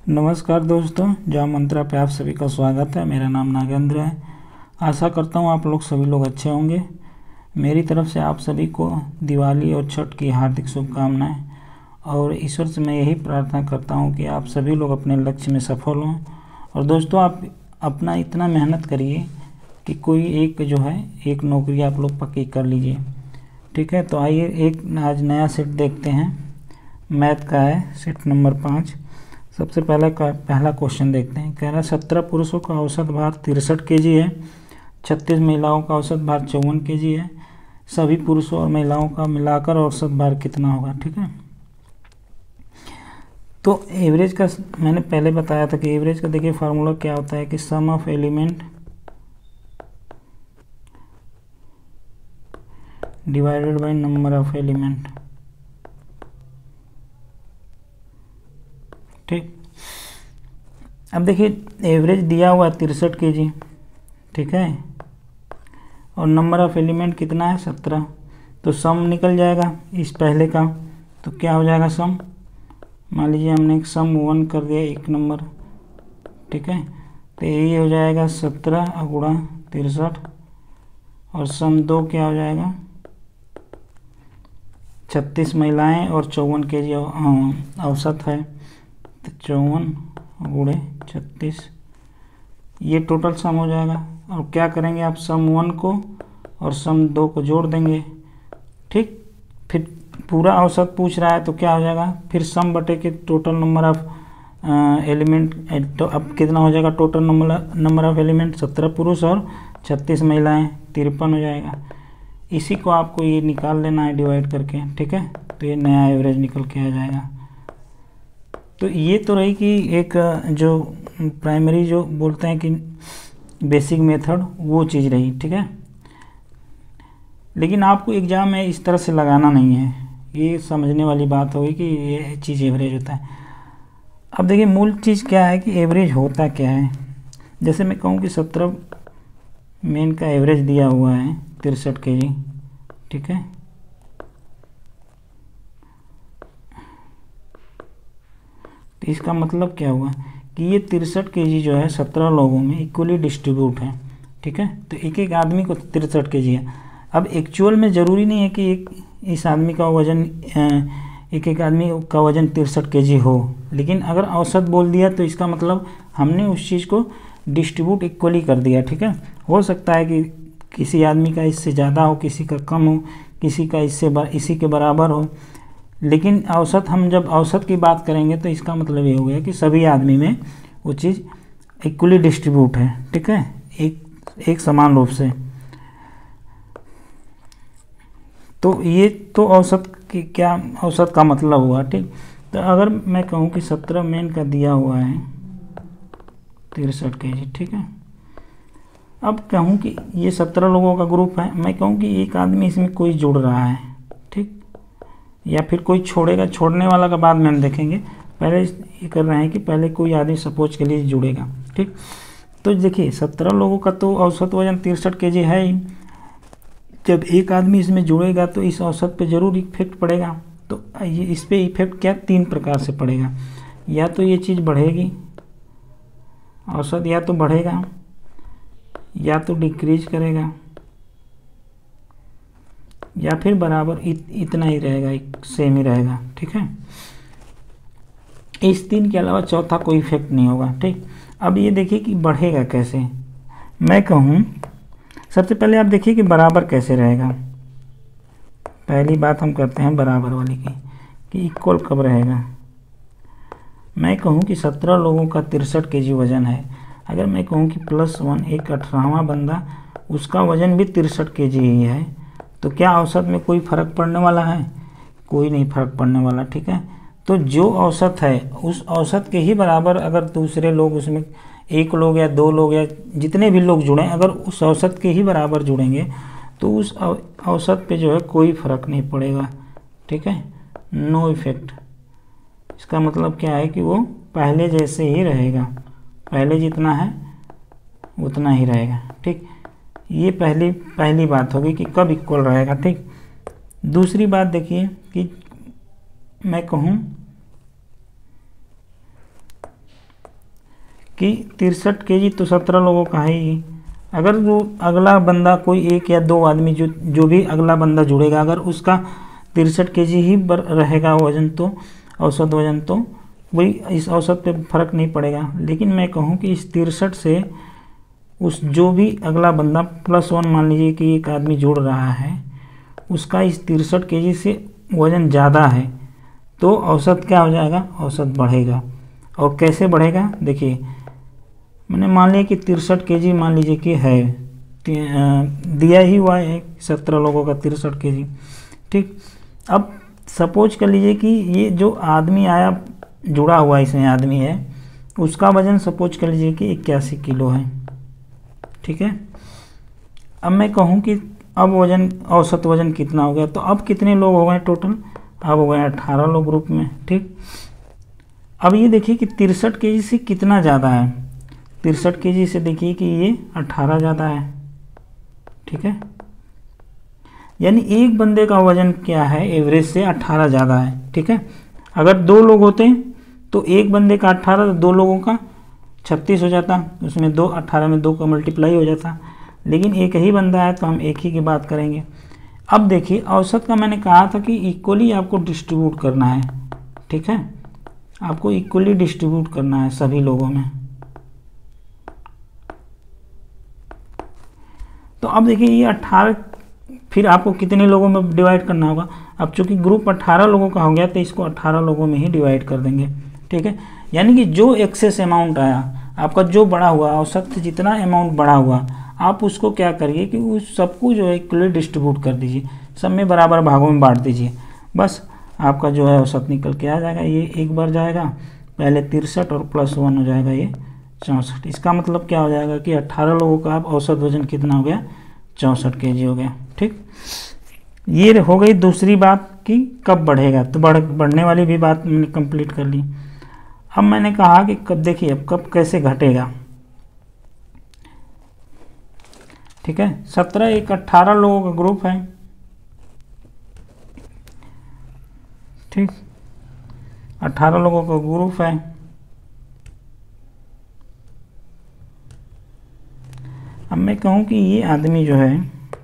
नमस्कार दोस्तों, जॉब मंत्रा पे आप सभी का स्वागत है। मेरा नाम नागेंद्र है। आशा करता हूँ आप लोग सभी लोग अच्छे होंगे। मेरी तरफ से आप सभी को दिवाली और छठ की हार्दिक शुभकामनाएं और ईश्वर से मैं यही प्रार्थना करता हूँ कि आप सभी लोग अपने लक्ष्य में सफल हों। और दोस्तों, आप अपना इतना मेहनत करिए कि कोई एक नौकरी आप लोग पक्की कर लीजिए। ठीक है, तो आइए एक आज नया सेट देखते हैं। मैथ का है सेट नंबर 5। सबसे पहला क्वेश्चन देखते हैं। कह रहा है 17 पुरुषों का औसत भार 63 kg है, 36 महिलाओं का औसत भार 54 kg है। सभी पुरुषों और महिलाओं का मिलाकर औसत भार कितना होगा। ठीक है, तो एवरेज का मैंने पहले बताया था कि एवरेज का देखिए फार्मूला क्या होता है कि sum of element divided by number of element. ठीक, अब देखिए एवरेज दिया हुआ है 63 kg। ठीक है, और नंबर ऑफ एलिमेंट कितना है 17। तो सम निकल जाएगा इस पहले का। तो क्या हो जाएगा सम, मान लीजिए हमने एक सम 1 कर दिया एक नंबर। ठीक है, तो ये हो जाएगा 17 गुणा 63 और सम 2 क्या हो जाएगा 36 महिलाएं और 54 kg औसत है। तो 54 गुणे 36 ये टोटल सम हो जाएगा। और क्या करेंगे आप सम 1 को और सम 2 को जोड़ देंगे। ठीक, फिर पूरा औसत पूछ रहा है तो क्या हो जाएगा फिर सम बटे के टोटल नंबर ऑफ एलिमेंट। तो अब कितना हो जाएगा टोटल नंबर ऑफ एलिमेंट 17 पुरुष और 36 महिलाएं 53 हो जाएगा। इसी को आपको ये निकाल लेना है डिवाइड करके। ठीक है, तो ये नया एवरेज निकल के आ जाएगा। तो ये तो रही कि एक जो प्राइमरी जो बोलते हैं कि बेसिक मेथड वो चीज़ रही। ठीक है, लेकिन आपको एग्ज़ाम में इस तरह से लगाना नहीं है, ये समझने वाली बात होगी कि ये चीज़ एवरेज होता है। अब देखिए मूल चीज़ क्या है कि एवरेज होता क्या है। जैसे मैं कहूँ कि 17 मेन का एवरेज दिया हुआ है 63 kg। ठीक है, तो इसका मतलब क्या हुआ कि ये 63 kg जो है 17 लोगों में इक्वली डिस्ट्रीब्यूट है। ठीक है, तो एक एक आदमी को 63 kg है। अब एक्चुअल में ज़रूरी नहीं है कि इस आदमी का वज़न एक आदमी का वज़न 63 kg हो, लेकिन अगर औसत बोल दिया तो इसका मतलब हमने उस चीज़ को डिस्ट्रीब्यूट इक्वली कर दिया। ठीक है, हो सकता है कि किसी आदमी का इससे ज़्यादा हो, किसी का कम हो, किसी का इसी के बराबर हो, लेकिन औसत हम जब औसत की बात करेंगे तो इसका मतलब ये हो गया कि सभी आदमी में वो चीज़ इक्वली डिस्ट्रीब्यूट है। ठीक है, एक समान रूप से। तो ये तो औसत की क्या औसत का मतलब हुआ। ठीक, तो अगर मैं कहूँ कि 17 मेन का दिया हुआ है 63 kg। ठीक है, अब कहूँ कि ये 17 लोगों का ग्रुप है, मैं कहूँ कि एक आदमी इसमें कोई जुड़ रहा है। ठीक, या फिर कोई छोड़ेगा, छोड़ने वाला का बाद में हम देखेंगे। पहले ये कर रहे हैं कि पहले कोई आदमी सपोज के लिए जुड़ेगा। ठीक, तो देखिए 17 लोगों का तो औसत वजन 63 kg है ही। जब एक आदमी इसमें जुड़ेगा तो इस औसत पे ज़रूर इफेक्ट पड़ेगा। तो ये इस पे इफेक्ट क्या 3 प्रकार से पड़ेगा। या तो ये चीज़ बढ़ेगी औसत, या तो बढ़ेगा या तो डिक्रीज करेगा, या फिर बराबर इतना ही रहेगा, सेम ही रहेगा। ठीक है, इस 3 के अलावा चौथा कोई इफेक्ट नहीं होगा। ठीक, अब ये देखिए कि बढ़ेगा कैसे। मैं कहूँ सबसे पहले आप देखिए कि बराबर कैसे रहेगा। पहली बात हम करते हैं बराबर वाली की कि इक्वल कब रहेगा। मैं कहूँ कि 17 लोगों का 63 kg वज़न है। अगर मैं कहूँ कि +1 एक 18वां बंदा उसका वज़न भी 63 kg ही है, तो क्या औसत में कोई फ़र्क पड़ने वाला है? कोई नहीं फ़र्क पड़ने वाला। ठीक है, तो जो औसत है उस औसत के ही बराबर अगर दूसरे लोग उसमें एक लोग या 2 लोग या जितने भी लोग जुड़ें, अगर उस औसत के ही बराबर जुड़ेंगे तो उस औसत पे जो है कोई फ़र्क नहीं पड़ेगा। ठीक है, नो इफेक्ट। इसका मतलब क्या है कि वो पहले जैसे ही रहेगा, पहले जितना है उतना ही रहेगा। ठीक, ये पहली बात होगी कि कब इक्वल रहेगा। ठीक, दूसरी बात देखिए कि मैं कहूँ कि 63 केजी तो 17 लोगों का है ही। अगर वो अगला बंदा कोई एक या दो आदमी जो भी अगला बंदा जुड़ेगा, अगर उसका 63 केजी ही रहेगा वजन, तो औसत वजन, तो वही इस औसत पे फर्क नहीं पड़ेगा। लेकिन मैं कहूँ कि इस 63 से उस जो भी अगला बंदा +1 मान लीजिए कि एक आदमी जुड़ रहा है, उसका इस 63 केजी से वज़न ज़्यादा है, तो औसत क्या हो जाएगा, औसत बढ़ेगा। और कैसे बढ़ेगा, देखिए मैंने मान लिया कि 63 केजी मान लीजिए कि है, दिया ही हुआ है 17 लोगों का 63 केजी, ठीक। अब सपोज कर लीजिए कि ये जो आदमी आया जुड़ा हुआ इसमें आदमी है, उसका वज़न सपोज कर लीजिए कि 81 किलो है, ठीक है। अब मैं कहूँ कि अब वज़न, औसत वज़न कितना हो गया, तो अब कितने लोग हो गए टोटल, अब हो गए 18 लोग ग्रुप में, ठीक। अब ये देखिए कि 63 केजी से कितना ज़्यादा है, 63 केजी से देखिए कि ये 18 ज़्यादा है, ठीक है। यानी एक बंदे का वज़न क्या है, एवरेज से 18 ज़्यादा है, ठीक है। अगर 2 लोग होते तो एक बंदे का 18, तो 2 लोगों का 36 हो जाता, उसमें 2, 18 में 2 का मल्टीप्लाई हो जाता। लेकिन एक ही बंदा है तो हम एक ही की बात करेंगे। अब देखिए औसत का मैंने कहा था कि इक्वली आपको डिस्ट्रीब्यूट करना है, ठीक है, आपको इक्वली डिस्ट्रीब्यूट करना है सभी लोगों में। तो अब देखिए ये 18, फिर आपको कितने लोगों में डिवाइड करना होगा। अब चूंकि ग्रुप 18 लोगों का हो गया तो इसको 18 लोगों में ही डिवाइड कर देंगे, ठीक है। यानी कि जो एक्सेस अमाउंट आया आपका, जो बड़ा हुआ, औसत से जितना अमाउंट बड़ा हुआ, आप उसको क्या करिए कि उस सबको जो है इक्वली डिस्ट्रीब्यूट कर दीजिए, सब में बराबर भागों में बांट दीजिए, बस आपका जो है औसत निकल के आ जाएगा। ये एक बार जाएगा, पहले 63 और +1 हो जाएगा ये 64। इसका मतलब क्या हो जाएगा कि 18 लोगों का अब औसत वजन कितना हो गया, 64 केजी हो गया, ठीक। ये हो गई दूसरी बात कि कब बढ़ेगा, तो बढ़ने वाली भी बात मैंने कंप्लीट कर ली। अब मैंने कहा कि कब, देखिए अब कब कैसे घटेगा, ठीक है। 17 एक 18 लोगों का ग्रुप है, ठीक, 18 लोगों का ग्रुप है। अब मैं कहूँ कि ये आदमी जो है,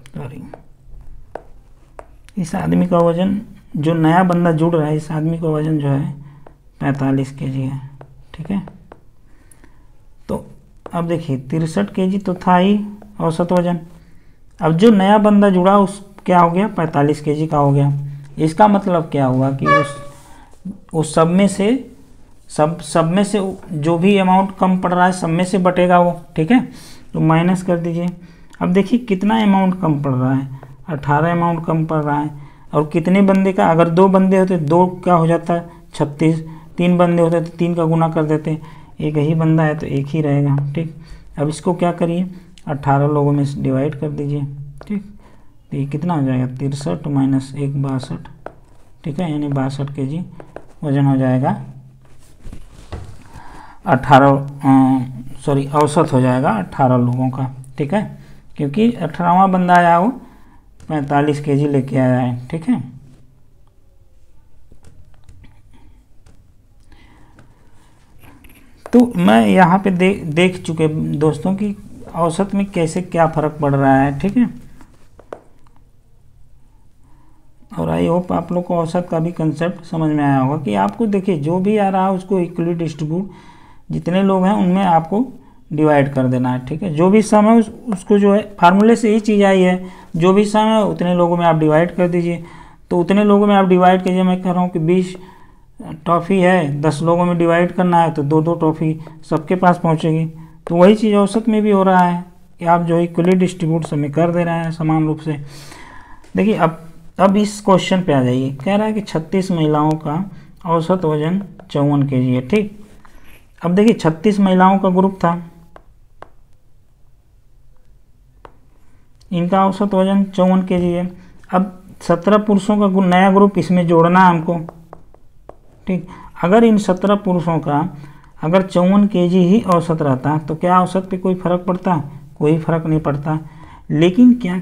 सॉरी, इस आदमी का वज़न, जो नया बंदा जुड़ रहा है, इस आदमी का वज़न जो है 45 केजी है, ठीक है। तो अब देखिए 63 केजी तो था ही औसत वज़न, अब जो नया बंदा जुड़ा उस क्या हो गया, 45 केजी का हो गया। इसका मतलब क्या हुआ कि उस सब में से जो भी अमाउंट कम पड़ रहा है सब में से बटेगा वो, ठीक है। तो माइनस कर दीजिए। अब देखिए कितना अमाउंट कम पड़ रहा है, 18 अमाउंट कम पड़ रहा है। और कितने बंदे का, अगर 2 बंदे होते 2 का हो जाता है 36, 3 बंदे होते तो 3 का गुना कर देते, एक ही बंदा है तो एक ही रहेगा, ठीक। अब इसको क्या करिए, 18 लोगों में डिवाइड कर दीजिए, ठीक। तो ये कितना हो जाएगा, 63 - 1 62, ठीक है, यानी 62 केजी वजन हो जाएगा। 18 सॉरी औसत हो जाएगा 18 लोगों का, ठीक है, क्योंकि 18वां बंदा आया वो 45 केजी लेके आया है, ठीक है। तो मैं यहाँ पे देख चुके दोस्तों कि औसत में कैसे क्या फ़र्क पड़ रहा है, ठीक है। और आई होप आप लोग को औसत का भी कंसेप्ट समझ में आया होगा कि आपको देखिए जो भी आ रहा है उसको इक्वली डिस्ट्रीब्यूट, जितने लोग हैं उनमें आपको डिवाइड कर देना है, ठीक है। जो भी सम है उसको जो है फार्मूले से ही चीज़ आई है, जो भी सम है उतने लोगों में आप डिवाइड कर दीजिए। तो उतने लोगों में आप डिवाइड कीजिए, मैं कह रहा हूँ कि 20 टॉफ़ी है, 10 लोगों में डिवाइड करना है तो 2-2 टॉफ़ी सबके पास पहुँचेगी। तो वही चीज़ औसत में भी हो रहा है कि आप जो इक्वली डिस्ट्रीब्यूट सब में कर दे रहे हैं समान रूप से। देखिए अब इस क्वेश्चन पे आ जाइए, कह रहा है कि 36 महिलाओं का औसत वजन 54 केजी है, ठीक। अब देखिए 36 महिलाओं का ग्रुप था, इनका औसत वजन 54 केजी है। अब 17 पुरुषों का नया ग्रुप इसमें जोड़ना है हमको, ठीक। अगर इन 17 पुरुषों का अगर 54 केजी ही औसत रहता तो क्या औसत पे कोई फ़र्क पड़ता, कोई फ़र्क नहीं पड़ता। लेकिन क्या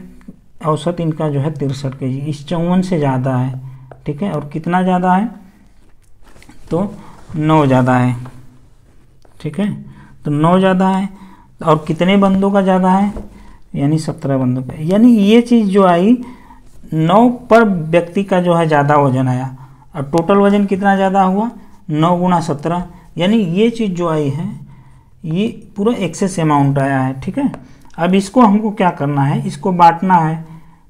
औसत इनका जो है 63 केजी, इस 54 से ज़्यादा है, ठीक है। और कितना ज़्यादा है, तो 9 ज़्यादा है, ठीक है। तो 9 ज़्यादा है, और कितने बंदों का ज़्यादा है, यानी 17 बंदों का। यानी ये चीज़ जो आई 9 पर व्यक्ति का जो है ज़्यादा वजन आया, और टोटल वजन कितना ज़्यादा हुआ, 9 गुणा 17, यानी ये चीज़ जो आई है ये पूरा एक्सेस अमाउंट आया है। ठीक है, अब इसको हमको क्या करना है, इसको बांटना है।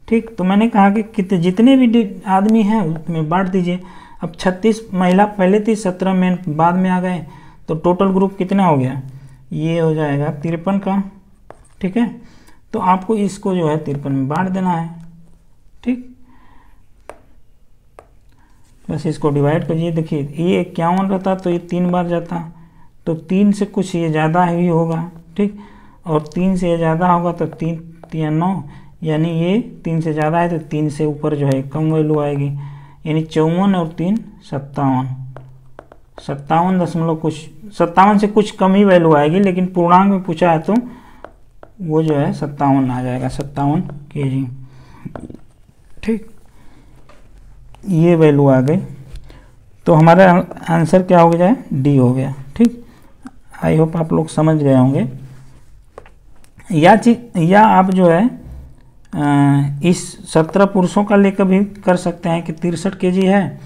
ठीक, तो मैंने कहा कि जितने भी आदमी हैं उसमें बांट दीजिए। अब 36 महिला पहले थी, 17 मेन बाद में आ गए, तो टोटल ग्रुप कितना हो गया, ये हो जाएगा 53 का। ठीक है, तो आपको इसको जो है 53 में बांट देना है। ठीक, बस इसको डिवाइड करिए। देखिए ये 51 रहता तो ये 3 बार जाता, तो 3 से कुछ ये ज़्यादा ही होगा। ठीक, और 3 से ये ज़्यादा होगा तो 3 3 9, यानी ये 3 से ज़्यादा है तो 3 से ऊपर जो है कम वैल्यू आएगी, यानी 54 और 3 57, 57 से कुछ कम ही वैल्यू आएगी, लेकिन पूर्णांक में पूछा है तो वो जो है 57 आ जाएगा, 57 kg। ठीक, ये वैल्यू आ गई, तो हमारा आंसर क्या हो गया, डी हो गया। ठीक, आई होप आप लोग समझ गए होंगे। या आप जो है इस 17 पुरुषों का लेकर भी कर सकते हैं कि 63 kg है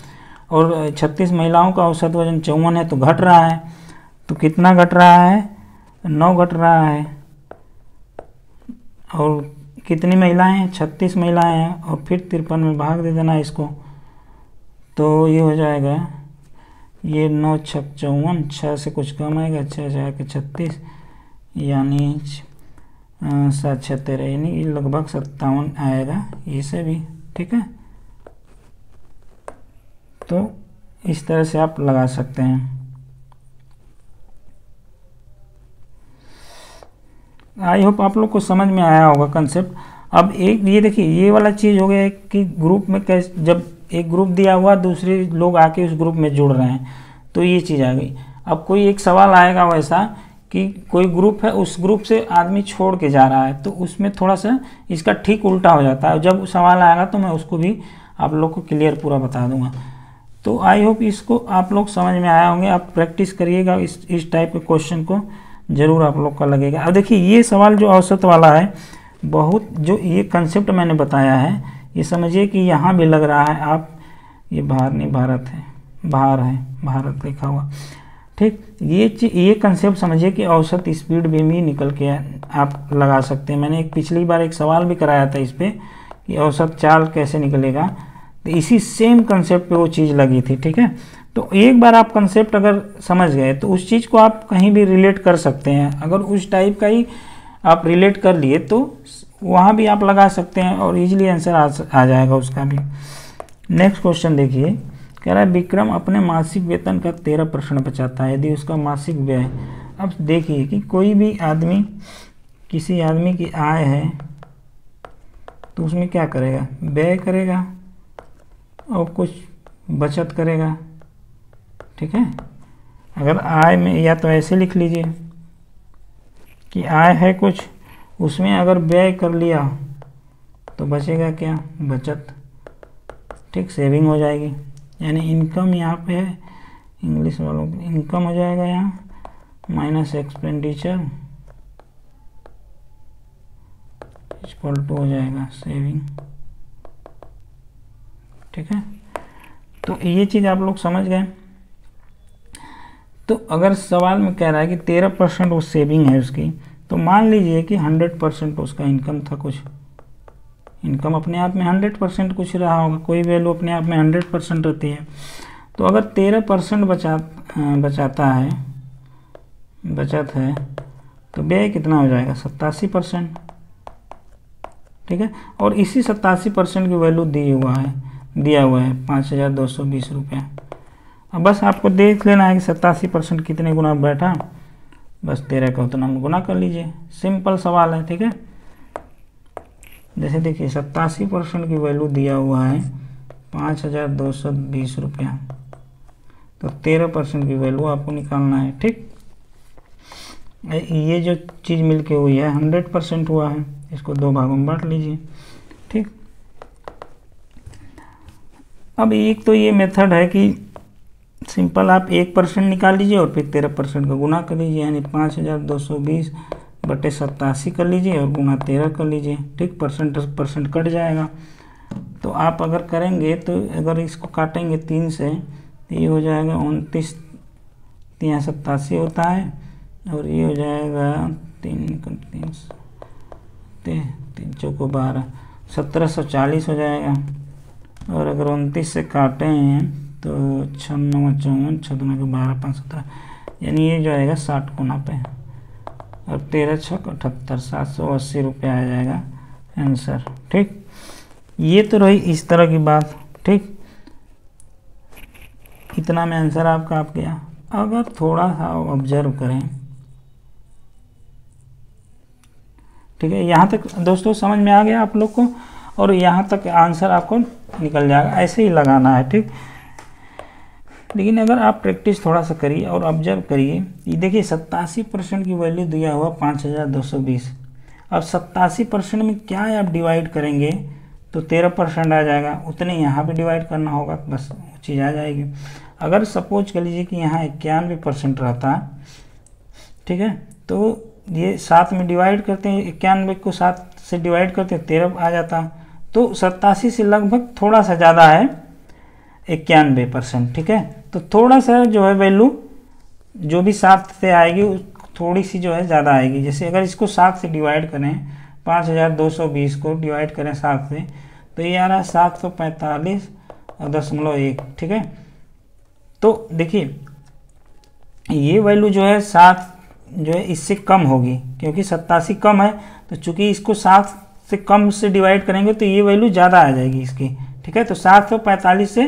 और 36 महिलाओं का औसत वजन 54 है, तो घट रहा है, तो कितना घट रहा है, 9 घट रहा है। और कितनी महिलाएं हैं, 36 महिलाएं हैं, और फिर 53 में भाग दे देना इसको, तो ये हो जाएगा, ये 9 6 54, 6 से कुछ कम आएगा, 6 जाके 36, यानी 7 6 13, यानी लगभग 57 आएगा इसे भी। ठीक है, तो इस तरह से आप लगा सकते हैं। आई होप आप लोग को समझ में आया होगा कंसेप्ट। अब एक ये देखिए, ये वाला चीज़ हो गया कि ग्रुप में कैसे, जब एक ग्रुप दिया हुआ दूसरे लोग आके उस ग्रुप में जुड़ रहे हैं, तो ये चीज़ आ गई। अब कोई एक सवाल आएगा वैसा कि कोई ग्रुप है, उस ग्रुप से आदमी छोड़ के जा रहा है, तो उसमें थोड़ा सा इसका ठीक उल्टा हो जाता है। जब सवाल आएगा तो मैं उसको भी आप लोग को क्लियर पूरा बता दूंगा। तो आई होप इसको आप लोग समझ में आया होंगे। आप प्रैक्टिस करिएगा इस टाइप के क्वेश्चन को, ज़रूर आप लोग का लगेगा। अब देखिए ये सवाल जो औसत वाला है, बहुत जो ये कंसेप्ट मैंने बताया है, ये समझिए कि यहाँ भी लग रहा है। आप ये बाहर नहीं, भारत है, बाहर है, भारत लिखा हुआ। ठीक, ये कंसेप्ट समझिए कि औसत स्पीड भी निकल के आप लगा सकते हैं। मैंने एक पिछली बार एक सवाल भी कराया था इस पर कि औसत चाल कैसे निकलेगा, तो इसी सेम कंसेप्ट पे वो चीज़ लगी थी। ठीक है, तो एक बार आप कंसेप्ट अगर समझ गए तो उस चीज़ को आप कहीं भी रिलेट कर सकते हैं। अगर उस टाइप का ही आप रिलेट कर लिए तो वहाँ भी आप लगा सकते हैं और इजीली आंसर आ जाएगा उसका भी। नेक्स्ट क्वेश्चन देखिए, कह रहा है विक्रम अपने मासिक वेतन का 13% बचाता है यदि उसका मासिक व्यय। अब देखिए कि कोई भी आदमी, किसी आदमी की आय है तो उसमें क्या करेगा, व्यय करेगा और कुछ बचत करेगा। ठीक है, अगर आय में, या तो ऐसे लिख लीजिए कि आय है कुछ, उसमें अगर व्यय कर लिया तो बचेगा क्या, बचत। ठीक, सेविंग हो जाएगी, यानी इनकम यहाँ पे है, इंग्लिश वालों को इनकम हो जाएगा यहाँ, माइनस एक्सपेंडिचर इक्वल टू हो जाएगा सेविंग। ठीक है, तो ये चीज़ आप लोग समझ गए। तो अगर सवाल में कह रहा है कि 13% वो सेविंग है उसकी, तो मान लीजिए कि 100% उसका इनकम था कुछ, इनकम अपने आप में 100% कुछ रहा होगा, कोई वैल्यू अपने आप में 100% रहती है। तो अगर 13% बचाता है, बचत है, तो व्यय कितना हो जाएगा, 87%। ठीक है, और इसी 87% की वैल्यू दिया हुआ है 5220 रुपया। अब बस आपको देख लेना है कि 87% कितने गुना बैठा, बस 13 का उतना गुना कर लीजिए, सिंपल सवाल है। ठीक है, जैसे देखिए 87% की वैल्यू दिया हुआ है 5220 रुपया, तो 13% की वैल्यू आपको निकालना है। ठीक, ये जो चीज़ मिलके हुई है 100% हुआ है, इसको 2 भागों में बांट लीजिए। ठीक, अब एक तो ये मेथड है कि सिंपल आप 1% निकाल लीजिए और फिर 13% का गुना कर लीजिए, यानी 5220/87 कर लीजिए और गुना 13 कर लीजिए। ठीक, परसेंट कट जाएगा। तो आप अगर करेंगे तो अगर इसको काटेंगे 3 से तो ये हो जाएगा 29, 87 होता है, और ये हो जाएगा 3 चौको 12, 1740 हो जाएगा। और अगर 29 से काटे हैं तो 6 9 54, 6 2 12 5 17, यानी ये जो आएगा 60 कोना पे, और 13 6 78, 780 रुपये आ जाएगा आंसर। ठीक, ये तो रही इस तरह की बात। ठीक, इतना में आंसर आपका आ गया। अगर थोड़ा सा ऑब्जर्व करें, ठीक है, यहाँ तक दोस्तों समझ में आ गया आप लोग को, और यहाँ तक आंसर आपको निकल जाएगा, ऐसे ही लगाना है। ठीक, लेकिन अगर आप प्रैक्टिस थोड़ा सा करिए और ऑब्जर्व करिए, ये देखिए 87% की वैल्यू दिया हुआ 5220। अब 87% में क्या है, आप डिवाइड करेंगे तो 13% आ जाएगा, उतने यहाँ पे डिवाइड करना होगा, बस वो चीज़ आ जाएगी। अगर सपोज कर लीजिए कि यहाँ 91% रहता, ठीक है, तो ये 7 में डिवाइड करते हैं, 91 को 7 से डिवाइड करते हैं 13 आ जाता, तो 87 से लगभग थोड़ा सा ज़्यादा है 91%। ठीक है, तो थोड़ा सा जो है वैल्यू जो भी 7 से आएगी थोड़ी सी जो है ज़्यादा आएगी। जैसे अगर इसको 7 से डिवाइड करें, 5220 को डिवाइड करें 7 से, तो ये आ रहा है 745.1। ठीक है, तो देखिए ये वैल्यू जो है 7 जो है इससे कम होगी, क्योंकि 87 कम है, तो चूंकि इसको 7 से कम से डिवाइड करेंगे तो ये वैल्यू ज़्यादा आ जाएगी इसकी। ठीक है, तो 745 से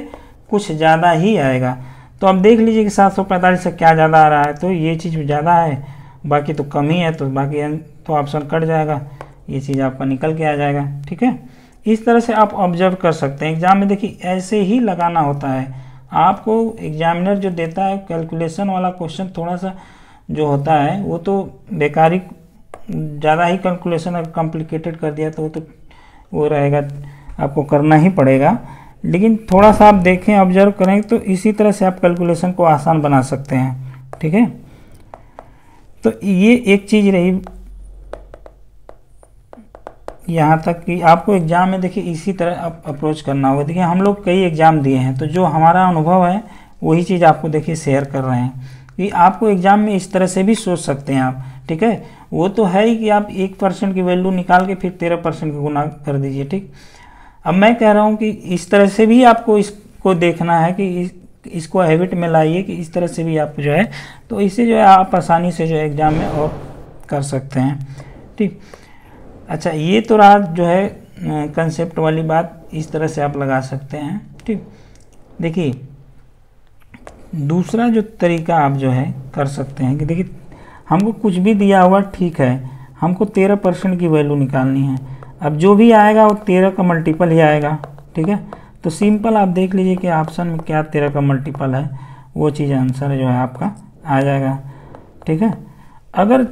कुछ ज़्यादा ही आएगा। तो अब देख लीजिए कि 745 से क्या ज़्यादा आ रहा है, तो ये चीज़ ज़्यादा है, बाकी तो कम ही है, तो बाकी तो ऑप्शन कट जाएगा, ये चीज़ आपका निकल के आ जाएगा। ठीक है, इस तरह से आप ऑब्जर्व कर सकते हैं। एग्जाम में देखिए ऐसे ही लगाना होता है। आपको एग्जामिनर जो देता है कैलकुलेशन वाला क्वेश्चन थोड़ा सा जो होता है वो तो बेकारी, ज़्यादा ही कैलकुलेशन अगर कॉम्प्लिकेटेड कर दिया तो वो रहेगा, आपको करना ही पड़ेगा। लेकिन थोड़ा सा आप देखें, ऑब्जर्व करें, तो इसी तरह से आप कैलकुलेशन को आसान बना सकते हैं। ठीक है, तो ये एक चीज़ रही यहाँ तक कि आपको एग्ज़ाम में देखिए इसी तरह अप्रोच करना होगा। देखिए हम लोग कई एग्ज़ाम दिए हैं, तो जो हमारा अनुभव है वही चीज़ आपको देखिए शेयर कर रहे हैं कि आपको एग्ज़ाम में इस तरह से भी सोच सकते हैं आप। ठीक है, वो तो है ही कि आप 1% की वैल्यू निकाल के फिर 13% का गुना कर दीजिए। ठीक, अब मैं कह रहा हूँ कि इस तरह से भी आपको इसको देखना है कि इसको हैबिट में लाइए कि इस तरह से भी आप जो है, तो इससे जो है आप आसानी से जो है एग्ज़ाम में और कर सकते हैं। ठीक, अच्छा, ये तो रहा जो है कंसेप्ट वाली बात, इस तरह से आप लगा सकते हैं। ठीक, देखिए दूसरा जो तरीका आप जो है कर सकते हैं कि देखिए हमको कुछ भी दिया हुआ ठीक है, हमको 13% की वैल्यू निकालनी है। अब जो भी आएगा वो 13 का मल्टीपल ही आएगा। ठीक है, तो सिंपल आप देख लीजिए कि ऑप्शन में क्या 13 का मल्टीपल है, वो चीज़ आंसर जो है आपका आ जाएगा। ठीक है, अगर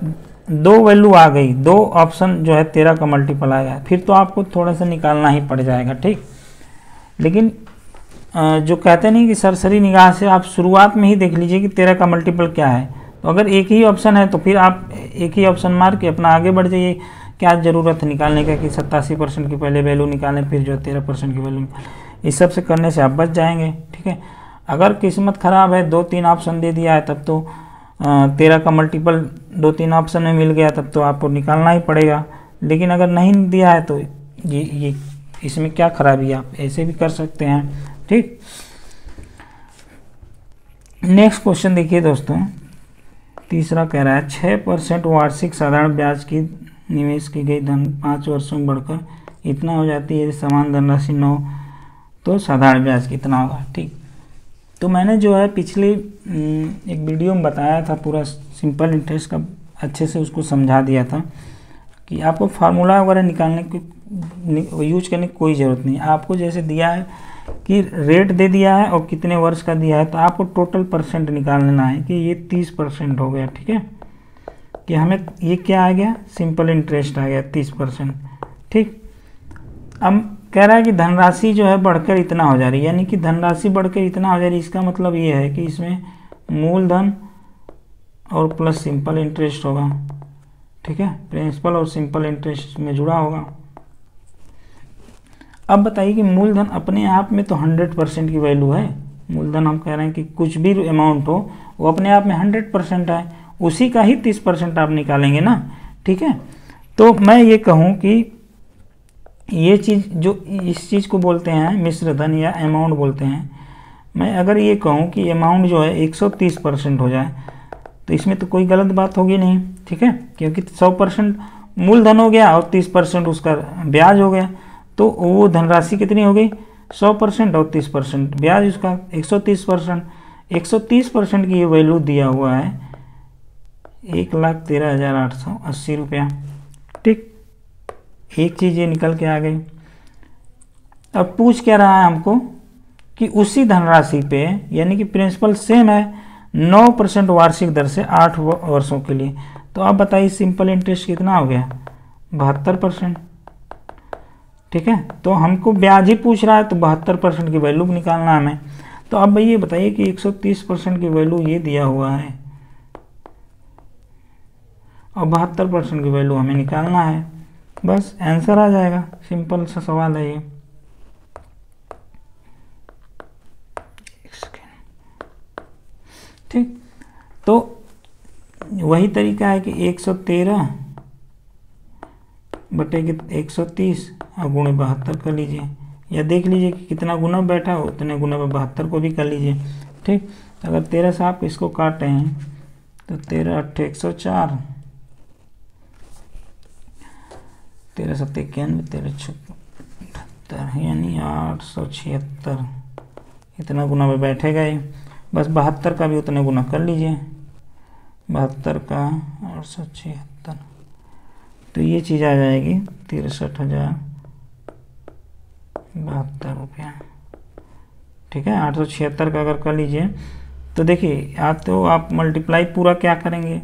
2 वैल्यू आ गई, 2 ऑप्शन जो है 13 का मल्टीपल आएगा, फिर तो आपको थोड़ा सा निकालना ही पड़ जाएगा। ठीक, लेकिन जो कहते नहीं कि सरसरी निगाह से आप शुरुआत में ही देख लीजिए कि 13 का मल्टीपल क्या है। तो अगर एक ही ऑप्शन है तो फिर आप एक ही ऑप्शन मार के अपना आगे बढ़ जाइए। क्या ज़रूरत है निकालने का कि 87% की पहले वैल्यू निकालें फिर जो 13% की वैल्यू निकालें। इस सब से करने से आप बच जाएंगे। ठीक है, अगर किस्मत ख़राब है 2-3 ऑप्शन दे दिया है तब तो 13 का मल्टीपल 2-3 ऑप्शन में मिल गया तब तो आपको निकालना ही पड़ेगा। लेकिन अगर नहीं दिया है तो ये इसमें क्या खराबी है, आप ऐसे भी कर सकते हैं। ठीक, नेक्स्ट क्वेश्चन देखिए दोस्तों, तीसरा कह रहा है 6% वार्षिक साधारण ब्याज की निवेश की गई धन 5 वर्षों में बढ़कर इतना हो जाती है, समान धनराशि 9, तो साधारण ब्याज कितना होगा। ठीक, तो मैंने जो है पिछले एक वीडियो में बताया था, पूरा सिंपल इंटरेस्ट का अच्छे से उसको समझा दिया था कि आपको फार्मूला वगैरह निकालने की यूज करने की कोई ज़रूरत नहीं। आपको जैसे दिया है कि रेट दे दिया है और कितने वर्ष का दिया है, तो आपको टोटल परसेंट निकाल लेना है कि ये 30% हो गया। ठीक है, कि हमें ये क्या आ गया, सिंपल इंटरेस्ट आ गया 30%। ठीक, अब कह रहा है कि धनराशि जो है बढ़कर इतना हो जा रही है, यानी कि धनराशि बढ़कर इतना हो जा रही है। इसका मतलब ये है कि इसमें मूलधन और प्लस सिंपल इंटरेस्ट होगा, ठीक है, प्रिंसिपल और सिंपल इंटरेस्ट में जुड़ा होगा। अब बताइए कि मूलधन अपने आप में तो 100% की वैल्यू है। मूलधन हम कह रहे हैं कि कुछ भी अमाउंट हो वो अपने आप में 100% है, उसी का ही 30% आप निकालेंगे ना, ठीक है। तो मैं ये कहूँ कि ये चीज़ जो इस चीज़ को बोलते हैं मिश्र धन या अमाउंट बोलते हैं, मैं अगर ये कहूँ कि अमाउंट जो है 130% हो जाए तो इसमें तो कोई गलत बात होगी नहीं, ठीक है, क्योंकि 100% मूलधन हो गया और 30% उसका ब्याज हो गया, तो वो धनराशि कितनी हो गई 100% और 30% ब्याज उसका 130%। 130% की ये वैल्यू दिया हुआ है 1,13,880 रुपया, ठीक। एक चीज़ ये निकल के आ गई। अब पूछ क्या रहा है हमको कि उसी धनराशि पे, यानी कि प्रिंसिपल सेम है 9% वार्षिक दर से 8 वर्षों के लिए, तो आप बताइए सिंपल इंटरेस्ट कितना हो गया 72%, ठीक है। तो हमको ब्याज ही पूछ रहा है तो 72% की वैल्यू निकालना है हमें। तो अब ये बताइए कि 130% की वैल्यू ये दिया हुआ है और 72% की वैल्यू हमें निकालना है, बस आंसर आ जाएगा। सिंपल सा सवाल है ये। ठीक, तो वही तरीका है कि 113 बटे 130 और गुणे 72 कर लीजिए, या देख लीजिए कि कितना गुना बैठा हो उतने गुना में 72 को भी कर लीजिए, ठीक। अगर 13 से आप इसको काटे हैं तो 13 8 104, 13 7 91, 13 78, यानी 876, इतना गुना में बैठेगा ये, बस 72 का भी उतने गुना कर लीजिए, 72 का 876, तो ये चीज़ आ जाएगी 63,072 रुपया, ठीक है। 876 का अगर कर लीजिए तो देखिए आप मल्टीप्लाई पूरा क्या करेंगे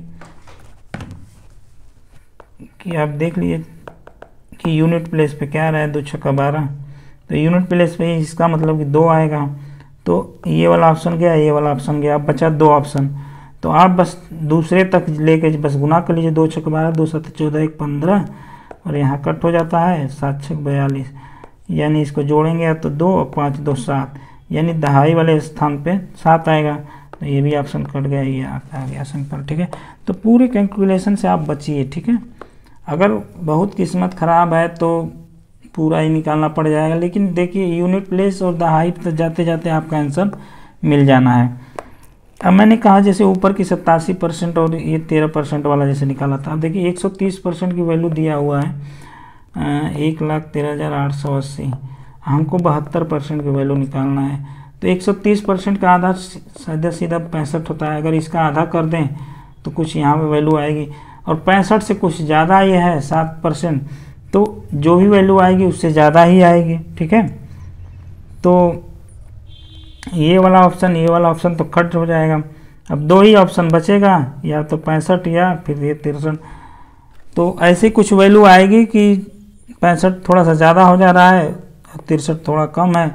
कि आप देख लीजिए कि यूनिट प्लेस पे क्या रहा है 2 छक्का 12, तो यूनिट प्लेस पे इसका मतलब कि 2 आएगा, तो ये वाला ऑप्शन गया, ये वाला ऑप्शन गया, अब बचा 2 ऑप्शन, तो आप बस दूसरे तक लेके बस गुना कर लीजिए, 2 छक्का 12, 2 7 14, 1 15, और यहाँ कट हो जाता है 7 छक्का 42, यानी इसको जोड़ेंगे तो 2 और 5 2 7, यानी दहाई वाले स्थान पे 7 आएगा, तो ये भी ऑप्शन कट गया, ये आ गया सिंपल, ठीक है। तो पूरे कैलकुलेशन से आप बचिए, ठीक है। अगर बहुत किस्मत ख़राब है तो पूरा ही निकालना पड़ जाएगा, लेकिन देखिए यूनिट प्लेस और दहाई तक जाते जाते आपका आंसर मिल जाना है। अब मैंने कहा जैसे ऊपर की 87% और ये 13% वाला जैसे निकाला था, अब देखिए 130% की वैल्यू दिया हुआ है 1,13,880, हमको 72% की वैल्यू निकालना है, तो 130% का आधा सीधा सीधा 65 होता है, अगर इसका आधा कर दें तो कुछ यहाँ पे वैल्यू आएगी, और 65 से कुछ ज़्यादा ये है 7%, तो जो भी वैल्यू आएगी उससे ज़्यादा ही आएगी, ठीक है। तो ये वाला ऑप्शन तो कट हो जाएगा, अब 2 ही ऑप्शन बचेगा, या तो 65 या फिर ये 63, तो ऐसी कुछ वैल्यू आएगी कि 65 थोड़ा सा ज़्यादा हो जा रहा है और 63 थोड़ा कम है,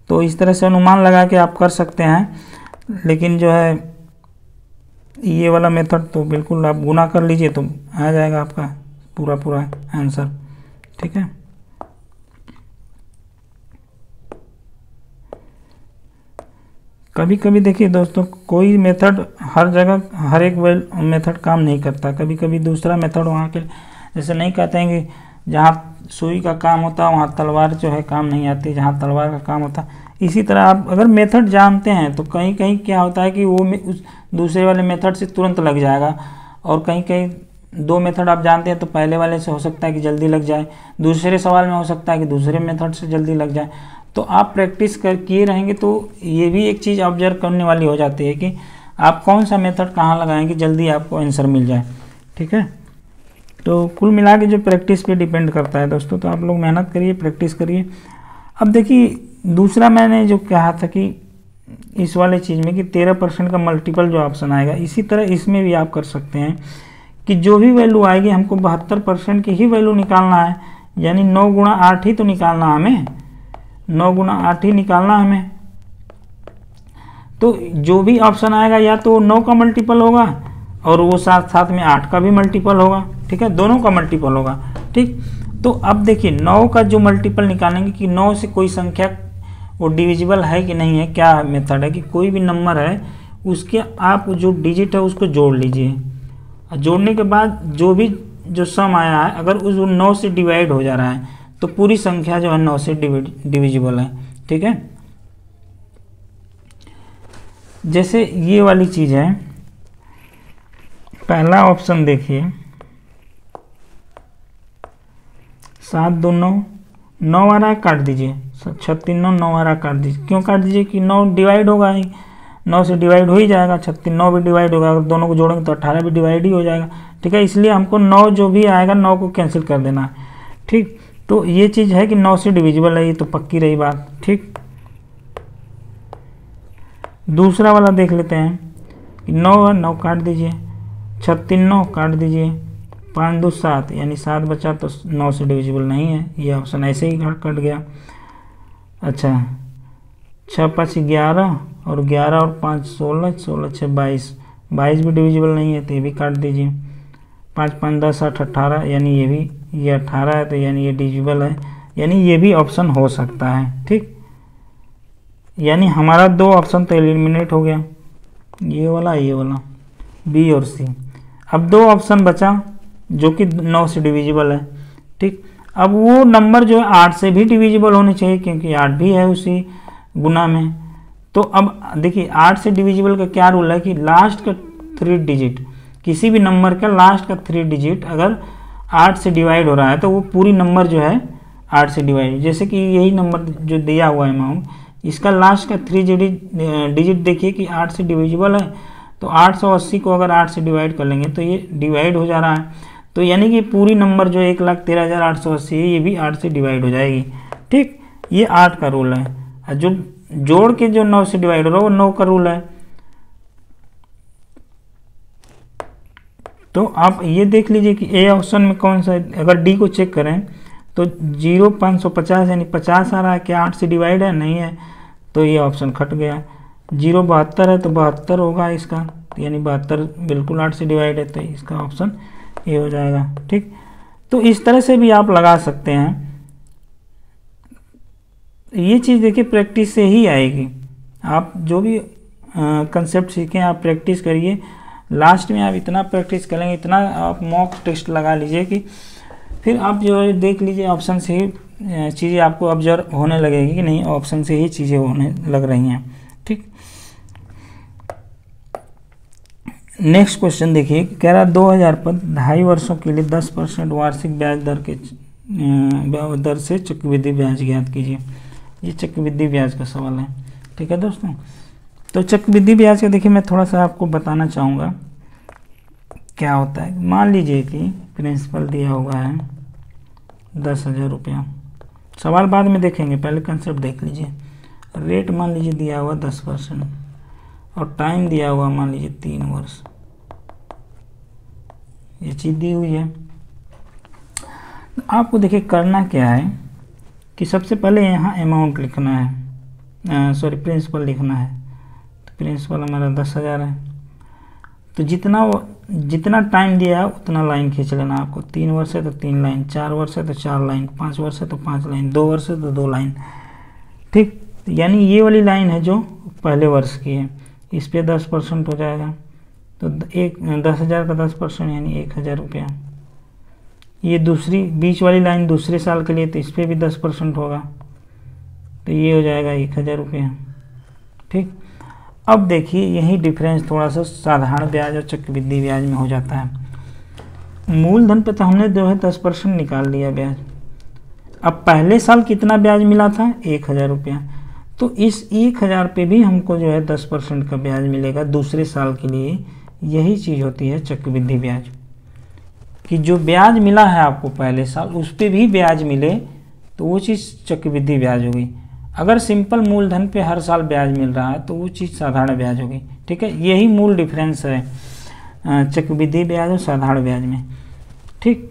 तो इस तरह से अनुमान लगा के आप कर सकते हैं। लेकिन जो है ये वाला मेथड तो बिल्कुल आप गुना कर लीजिए तो आ जाएगा आपका पूरा आंसर, ठीक है। कभी कभी देखिए दोस्तों, कोई मेथड हर जगह हर एक मेथड काम नहीं करता, कभी कभी दूसरा मेथड वहाँ के जैसे नहीं कहते हैं कि जहाँ सुई का काम होता है वहाँ तलवार जो है काम नहीं आती, जहाँ तलवार का काम होता है, इसी तरह आप अगर मेथड जानते हैं तो कहीं कहीं क्या होता है कि वो उस दूसरे वाले मेथड से तुरंत लग जाएगा, और कहीं कहीं 2 मेथड आप जानते हैं तो पहले वाले से हो सकता है कि जल्दी लग जाए, दूसरे सवाल में हो सकता है कि दूसरे मेथड से जल्दी लग जाए। तो आप प्रैक्टिस किए रहेंगे तो ये भी एक चीज़ ऑब्जर्व करने वाली हो जाती है कि आप कौन सा मेथड कहाँ लगाएंगे जल्दी आपको आंसर मिल जाए, ठीक है। तो कुल मिला के जो प्रैक्टिस पे डिपेंड करता है दोस्तों, तो आप लोग मेहनत करिए, प्रैक्टिस करिए। अब देखिए दूसरा मैंने जो कहा था कि इस वाले चीज़ में कि 13% का मल्टीपल जो ऑप्शन आएगा, इसी तरह इसमें भी आप कर सकते हैं कि जो भी वैल्यू आएगी हमको 72% की ही वैल्यू निकालना है, यानी 9 गुणा 8 ही तो निकालना हमें, 9 गुणा 8 ही निकालना हमें। तो जो भी ऑप्शन आएगा या तो 9 का मल्टीपल होगा और वो साथ साथ में 8 का भी मल्टीपल होगा, ठीक है, दोनों का मल्टीपल होगा, ठीक। तो अब देखिए 9 का जो मल्टीपल निकालेंगे कि 9 से कोई संख्या वो डिविजिबल है कि नहीं है। क्या मेथड है कि कोई भी नंबर है उसके आप जो डिजिट है उसको जोड़ लीजिए, और जोड़ने के बाद जो सम आया है अगर उस 9 से डिवाइड हो जा रहा है तो पूरी संख्या जो है 9 से डिविजिबल है, ठीक है। जैसे ये वाली चीज़ है, पहला ऑप्शन देखिए 7 2 9, 9 आ रहा है काट दीजिए, 36 9, 9 आ रहा है काट दीजिए। क्यों काट दीजिए कि 9 डिवाइड होगा ही, 9 से डिवाइड हो ही जाएगा, 36 9 भी डिवाइड होगा, अगर दोनों को जोड़ेंगे तो 18 भी डिवाइड ही हो जाएगा, ठीक है। इसलिए हमको 9 जो भी आएगा 9 को कैंसिल कर देना है, ठीक। तो ये चीज़ है कि 9 से डिविजिबल है, ये तो पक्की रही बात, ठीक। दूसरा वाला देख लेते हैं कि 9 है, 9 काट दीजिए, 36 9 काट दीजिए, 5 2 7 यानी 7 बचा तो 9 से डिविजिबल नहीं है, ये ऑप्शन ऐसे ही कट गया। अच्छा 6 5 11 और 11 और 5 16, 16 6 22, 22 भी डिविजिबल नहीं है तो ये भी काट दीजिए। 5 5 10 8 18 यानी ये 18 है तो यानी ये डिविजिबल है, यानी ये भी ऑप्शन हो सकता है, ठीक। यानी हमारा 2 ऑप्शन तो एलिमिनेट हो गया, ये वाला बी और सी। अब 2 ऑप्शन बचा जो कि 9 से डिविजिबल है, ठीक। अब वो नंबर जो है 8 से भी डिविजिबल होने चाहिए क्योंकि 8 भी है उसी गुना में। तो अब देखिए 8 से डिविजिबल का क्या रूल है कि लास्ट का 3 डिजिट, किसी भी नंबर का लास्ट का 3 डिजिट अगर 8 से डिवाइड हो रहा है तो वो पूरी नंबर जो है 8 से डिवाइड, जैसे कि यही नंबर जो दिया हुआ है अमाउंट, इसका लास्ट का 3 डिजिट देखिए कि 8 से डिविजिबल है, तो 880 को अगर 8 से डिवाइड कर लेंगे तो ये डिवाइड हो जा रहा है, तो यानी कि पूरी नंबर जो 1,13,880 है ये भी 8 से डिवाइड हो जाएगी, ठीक। ये 8 का रूल है, और जो जोड़ के जो 9 से डिवाइड हो रहा है वो 9 का रूल है। तो आप ये देख लीजिए कि ए ऑप्शन में कौन सा है। अगर डी को चेक करें तो 0 550 यानी 50 आ रहा है, क्या 8 से डिवाइड है, नहीं है, तो ये ऑप्शन कट गया। 0 72 है तो 72 होगा इसका, यानी 72 बिल्कुल 8 से डिवाइड है तो इसका ऑप्शन ये हो जाएगा, ठीक। तो इस तरह से भी आप लगा सकते हैं। ये चीज़ देखिए प्रैक्टिस से ही आएगी, आप जो भी कंसेप्ट सीखें आप प्रैक्टिस करिए, लास्ट में आप इतना प्रैक्टिस करेंगे, इतना आप मॉक टेस्ट लगा लीजिए कि फिर आप जो है देख लीजिए ऑप्शन से ही चीज़ें आपको ऑब्जर्व होने लगेगी कि नहीं, ऑप्शन से ही चीज़ें होने लग रही हैं, ठीक। नेक्स्ट क्वेश्चन देखिए, कह रहा 2000 पर 2.5 वर्षों के लिए 10% वार्षिक ब्याज दर से चक्रवृद्धि ब्याज ज्ञात कीजिए। ये चक्रवृद्धि ब्याज का सवाल है, ठीक है दोस्तों। तो चक्रवृद्धि ब्याज का देखिए मैं थोड़ा सा आपको बताना चाहूँगा क्या होता है। मान लीजिए कि प्रिंसिपल दिया हुआ है 10,000 रुपया, सवाल बाद में देखेंगे, पहले कंसेप्ट देख लीजिए। रेट मान लीजिए दिया हुआ 10% और टाइम दिया हुआ मान लीजिए 3 वर्ष, ये चीज़ दी हुई है। आपको देखिए करना क्या है कि सबसे पहले यहाँ अमाउंट लिखना है, प्रिंसिपल लिखना है। तो प्रिंसिपल हमारा 10,000 है, तो जितना टाइम दिया है उतना लाइन खींच लेना आपको। 3 वर्ष है तो 3 लाइन, 4 वर्ष है तो 4 लाइन, 5 वर्ष है तो 5 लाइन, 2 वर्ष है तो 2 लाइन, ठीक। यानी ये वाली लाइन है जो पहले वर्ष की है, इस पे 10% हो जाएगा, तो 10,000 का 10% यानी 1,000 रुपया। ये दूसरी बीच वाली लाइन दूसरे साल के लिए, तो इस पर भी 10% होगा, तो ये हो जाएगा 1,000 रुपया, ठीक। अब देखिए यही डिफरेंस थोड़ा सा साधारण ब्याज और चक्रवृद्धि ब्याज में हो जाता है। मूलधन पे तो हमने जो है 10% निकाल लिया ब्याज। अब पहले साल कितना ब्याज मिला था, 1,000 रुपया, तो इस 1,000 पे भी हमको जो है 10% का ब्याज मिलेगा दूसरे साल के लिए। यही चीज़ होती है चक्रवृद्धि ब्याज, कि जो ब्याज मिला है आपको पहले साल उस पर भी ब्याज मिले तो वो चीज़ चक्रवृद्धि ब्याज होगी। अगर सिंपल मूलधन पे हर साल ब्याज मिल रहा है तो वो चीज़ साधारण ब्याज होगी, ठीक है। यही मूल डिफरेंस है चक्रवृद्धि ब्याज और साधारण ब्याज में, ठीक।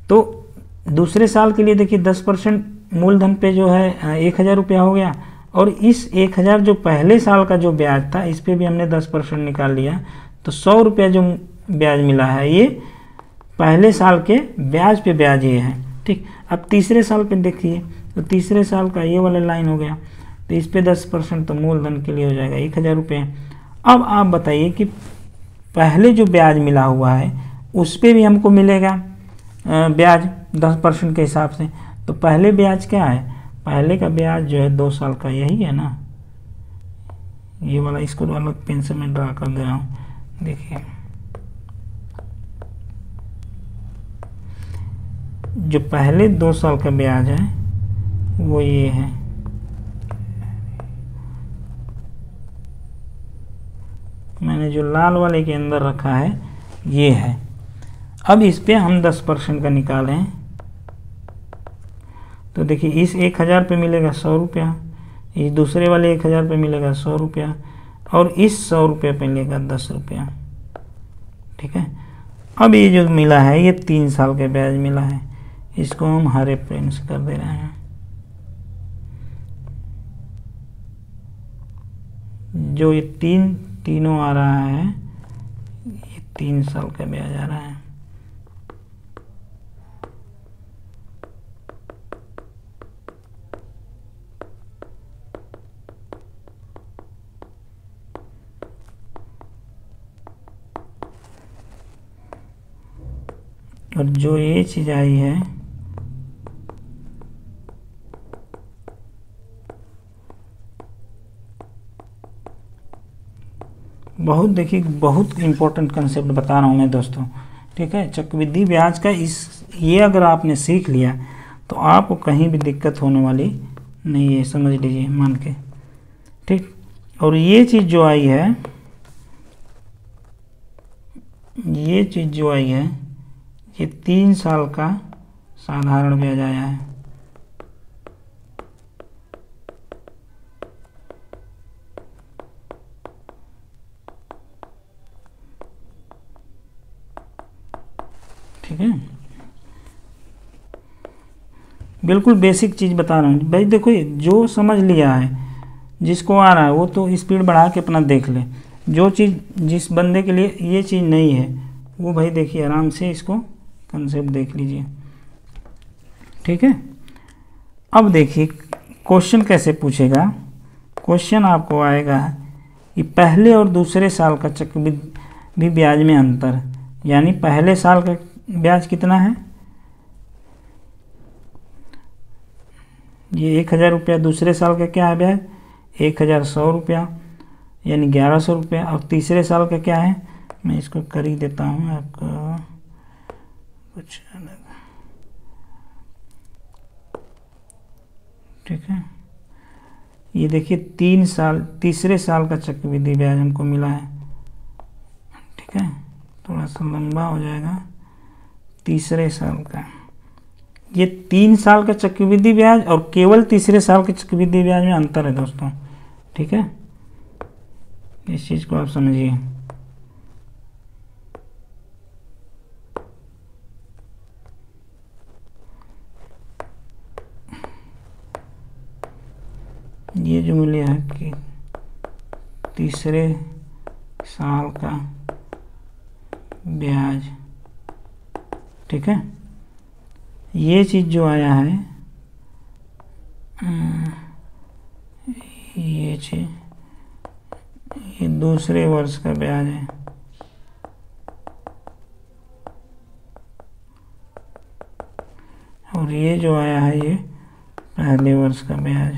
तो दूसरे साल के लिए देखिए 10% मूलधन पे जो है 1000 रुपया हो गया, और इस 1000 जो पहले साल का जो ब्याज था इस पे भी हमने 10% निकाल लिया, तो 100 रुपया जो ब्याज मिला है ये पहले साल के ब्याज पे ब्याज ये है। ठीक, अब तीसरे साल पे देखिए, तो तीसरे साल का ये वाला लाइन हो गया, तो इस पे 10% तो मूलधन के लिए हो जाएगा 1000 रुपये। अब आप बताइए कि पहले जो ब्याज मिला हुआ है उस पे भी हमको मिलेगा ब्याज 10% के हिसाब से। तो पहले ब्याज क्या है, पहले का ब्याज जो है 2 साल का यही है ना, ये वाला इसको अलग पेन से मैं ड्रा कर दे रहा हूँ। देखिए जो पहले 2 साल का ब्याज है वो ये है, मैंने जो लाल वाले के अंदर रखा है ये है। अब इस पे हम 10% का निकालें तो देखिए इस 1000 पे मिलेगा 100 रुपया, इस दूसरे वाले 1000 पे मिलेगा 100 रुपया, और इस 100 रुपये पे मिलेगा 10 रुपया। ठीक है, अब ये जो मिला है ये 3 साल के ब्याज मिला है, इसको हम हरे पेन से कर दे रहे हैं। जो ये तीनों आ रहा है ये 3 साल का ब्याज आ रहा है। और जो ये चीज़ आई है बहुत, देखिए बहुत इम्पोर्टेंट कंसेप्ट बता रहा हूँ मैं दोस्तों। ठीक है, चक्रवृद्धि ब्याज का ये अगर आपने सीख लिया तो आपको कहीं भी दिक्कत होने वाली नहीं है, समझ लीजिए मान के। ठीक, और ये चीज़ जो आई है, ये चीज़ जो आई है ये 3 साल का साधारण ब्याज आया है। ठीक है, बिल्कुल बेसिक चीज़ बता रहा हूँ भाई। देखो जो समझ लिया है, जिसको आ रहा है वो तो स्पीड बढ़ा के अपना देख ले। जो चीज़ जिस बंदे के लिए ये चीज़ नहीं है वो भाई देखिए आराम से इसको कंसेप्ट देख लीजिए। ठीक है, अब देखिए क्वेश्चन कैसे पूछेगा। क्वेश्चन आपको आएगा कि पहले और दूसरे साल का चक्रवृद्धि ब्याज में अंतर, यानी पहले साल का ब्याज कितना है, ये 1000 रुपया, दूसरे साल का क्या है ब्याज 1100 रुपया यानी 1100 रुपया, और तीसरे साल का क्या है, मैं इसको कर ही देता हूँ आपको कुछ अलग। ठीक है, ये देखिए 3 साल, तीसरे साल का चक्रवृद्धि ब्याज हमको मिला है। ठीक है, थोड़ा सा लंबा हो जाएगा। तीसरे साल का, ये 3 साल का चक्रवृद्धि ब्याज और केवल तीसरे साल के चक्रवृद्धि ब्याज में अंतर है दोस्तों। ठीक है, इस चीज़ को आप समझिए। ये जो मिले है कि तीसरे साल का ब्याज, ठीक है, ये चीज़ जो आया है ये चीज़, ये दूसरे वर्ष का ब्याज है। और ये जो आया है ये पहले वर्ष का ब्याज।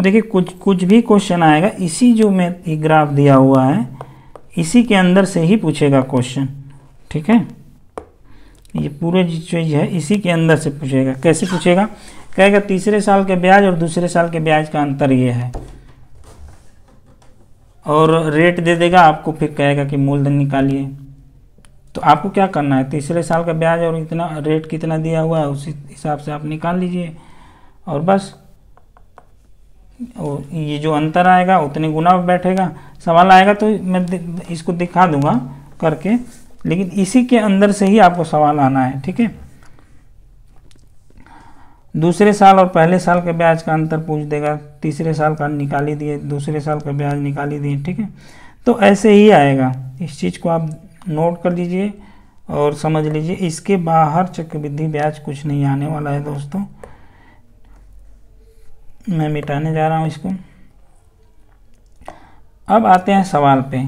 देखिए कुछ भी क्वेश्चन आएगा, इसी जो मैं ये ग्राफ दिया हुआ है इसी के अंदर से ही पूछेगा क्वेश्चन। ठीक है, ये पूरे जो चीज़ है इसी के अंदर से पूछेगा। कैसे पूछेगा, कहेगा तीसरे साल के ब्याज और दूसरे साल के ब्याज का अंतर ये है, और रेट दे देगा आपको, फिर कहेगा कि मूलधन निकालिए। तो आपको क्या करना है, तीसरे साल का ब्याज और इतना रेट कितना दिया हुआ है उसी हिसाब से आप निकाल लीजिए, और बस और ये जो अंतर आएगा उतने गुना बैठेगा। सवाल आएगा तो मैं इसको दिखा दूंगा करके, लेकिन इसी के अंदर से ही आपको सवाल आना है, ठीक है। दूसरे साल और पहले साल के ब्याज का अंतर पूछ देगा, तीसरे साल का निकाल ही दिए, दूसरे साल का ब्याज निकाल ही दिए, ठीक है। तो ऐसे ही आएगा, इस चीज़ को आप नोट कर लीजिए और समझ लीजिए। इसके बाहर चक्रवृद्धि ब्याज कुछ नहीं आने वाला है दोस्तों। मैं मिटाने जा रहा हूँ इसको। अब आते हैं सवाल पे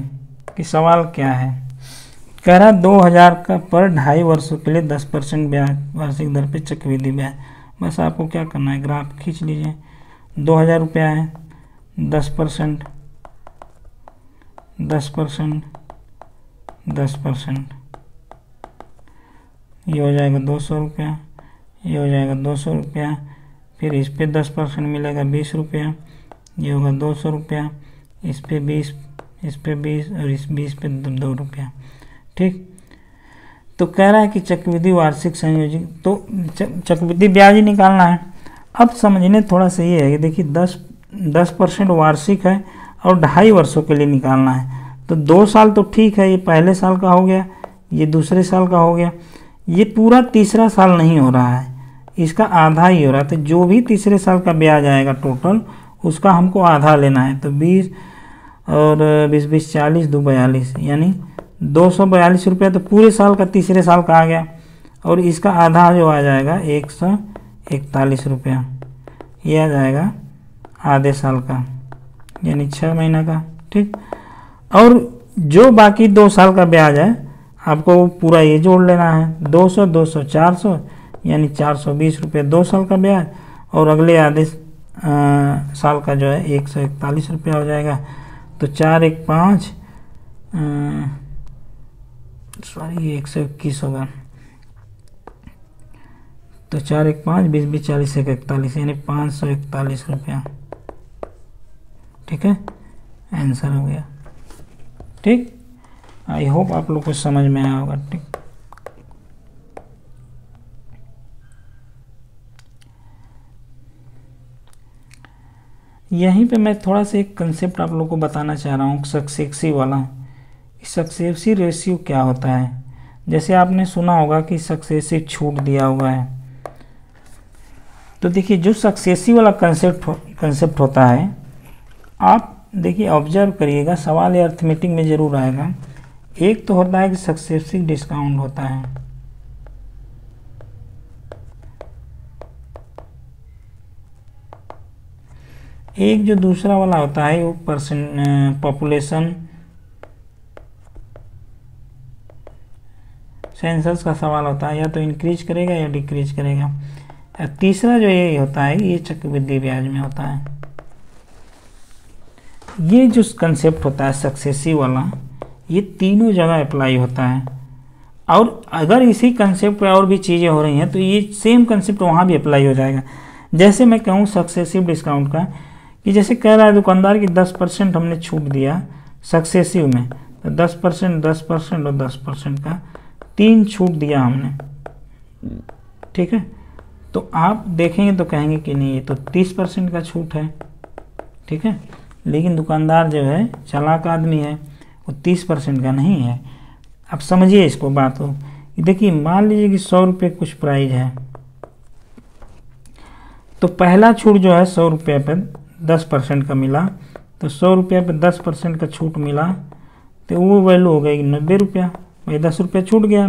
कि सवाल क्या है। कह रहा 2000 का पर 2.5 वर्षों के लिए 10% ब्याज वार्षिक दर पे चक्रवृद्धि ब्याज। बस आपको क्या करना है, ग्राफ खींच लीजिए। 2000 रुपया है, 10%, 10%, 10%, ये हो जाएगा 200 रुपया, ये हो जाएगा 200 रुपया, फिर इस पे 10% मिलेगा 20 रुपया, ये होगा 200 रुपया, इस पे 20, इस पे 20 और इस 20 पे 2 रुपया, ठीक। तो कह रहा है कि चक्रवृद्धि वार्षिक संयोजी, तो चक्रवृद्धि ब्याज ही निकालना है। अब समझने थोड़ा सा ये है कि देखिए 10% वार्षिक है और 2.5 वर्षों के लिए निकालना है। तो 2 साल तो ठीक है, ये पहले साल का हो गया, ये दूसरे साल का हो गया, ये पूरा तीसरा साल नहीं हो रहा है, इसका आधा ही हो रहा है। तो जो भी तीसरे साल का ब्याज आएगा टोटल, उसका हमको आधा लेना है। तो 20 और 20 20 40 2 42, यानी 242 रुपया तो पूरे साल का तीसरे साल का आ गया, और इसका आधा जो आ जाएगा 141 रुपया, ये आ जाएगा आधे साल का, यानी 6 महीना का, ठीक। और जो बाकी 2 साल का ब्याज है आपको पूरा ये जोड़ लेना है, 200 200 400, यानी 420 रुपये 2 साल का ब्याज, और अगले आधे साल का जो है 141 रुपया हो जाएगा। तो 4 1 5 सॉरी 121 होगा। तो 4 1 5 20 20 40 1 41, यानी 541 रुपया, ठीक है, आंसर हो गया, ठीक। आई होप आप लोग को समझ में आया होगा, ठीक। यहीं पे मैं थोड़ा सा एक कंसेप्ट आप लोग को बताना चाह रहा हूँ, सक्सेसिव वाला। सक्सेसिव रेशियो क्या होता है? जैसे आपने सुना होगा कि सक्सेसिव छूट दिया हुआ है। तो देखिए जो सक्सेसिव वाला कंसेप्ट होता है, आप देखिए ऑब्जर्व करिएगा, सवाल या अर्थमेटिक में ज़रूर आएगा। एक तो होता है कि सक्सेसिव डिस्काउंट होता है, एक जो दूसरा वाला होता है वो पॉपुलेशन सेंसस का सवाल होता है, या तो इंक्रीज करेगा या डिक्रीज करेगा। और तीसरा जो ये होता है ये चक्रवृद्धि ब्याज में होता है। ये जो कंसेप्ट होता है सक्सेसिव वाला, ये तीनों जगह अप्लाई होता है। और अगर इसी कंसेप्ट पे और भी चीज़ें हो रही हैं तो ये सेम कंसेप्ट वहाँ भी अप्लाई हो जाएगा। जैसे मैं कहूँ सक्सेसिव डिस्काउंट का, कि जैसे कह रहा है दुकानदार की 10% हमने छूट दिया सक्सेसिव में, तो 10%, 10% और 10% का 3 छूट दिया हमने, ठीक है। तो आप देखेंगे तो कहेंगे कि नहीं ये तो 30% का छूट है, ठीक है। लेकिन दुकानदार जो है चालाक आदमी है, वो 30% का नहीं है। अब समझिए इसको बात हो, देखिए मान लीजिए कि 100 रुपये कुछ प्राइस है, तो पहला छूट जो है 100 रुपये पर 10% का मिला, तो 100 रुपये पर 10% का छूट मिला, तो वो वैल्यू हो गई 90 रुपया, भाई 10 रुपया छूट गया,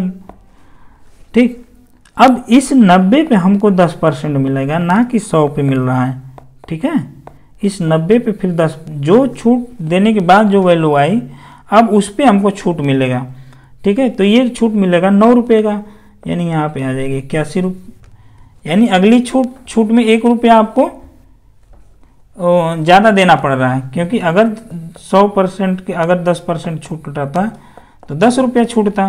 ठीक। अब इस 90 पे हमको 10% मिलेगा, ना कि 100 पे मिल रहा है, ठीक है। इस 90 पे फिर 10 जो छूट देने के बाद जो वैल्यू आई, अब उस पर हमको छूट मिलेगा, ठीक है। तो ये छूट मिलेगा 9 रुपये का, यानी यहाँ पे आ जाएगी 81 रुपये, यानी अगली छूट में 1 रुपया आपको ज़्यादा देना पड़ रहा है, क्योंकि अगर 100% के अगर 10% छूट रहता तो 10 रुपया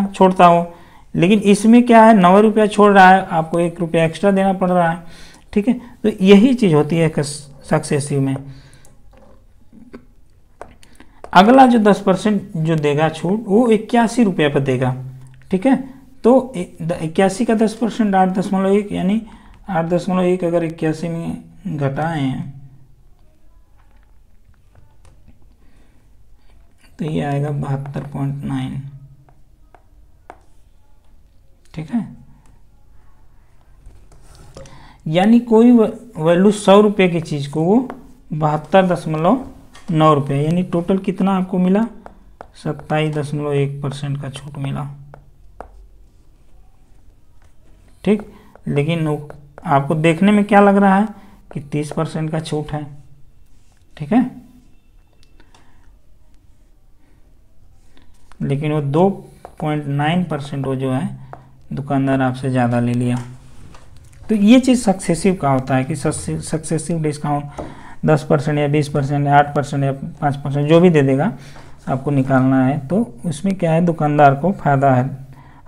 छोड़ता हो, लेकिन इसमें क्या है 9 रुपया छोड़ रहा है, आपको 1 रुपया एक्स्ट्रा देना पड़ रहा है, ठीक है। तो यही चीज़ होती है सक्सेसिव में। अगला जो 10% जो देगा छूट, वो 81 रुपये पर देगा, ठीक है। तो 81 का 10% 8.1, यानी 8.1 अगर 81 में घटाए हैं तो ये आएगा 72.9, ठीक है। यानी कोई वैल्यू 100 रुपये की चीज़ को वो 72.9 रुपये, यानी टोटल कितना आपको मिला, 27.1% का छूट मिला। ठीक, लेकिन आपको देखने में क्या लग रहा है कि 30% का छूट है। ठीक है, लेकिन वो 2.9% वो जो है दुकानदार आपसे ज़्यादा ले लिया। तो ये चीज़ सक्सेसिव का होता है कि सक्सेसिव डिस्काउंट 10% या 20% या 8% या 5% जो भी दे देगा आपको निकालना है, तो उसमें क्या है, दुकानदार को फ़ायदा है।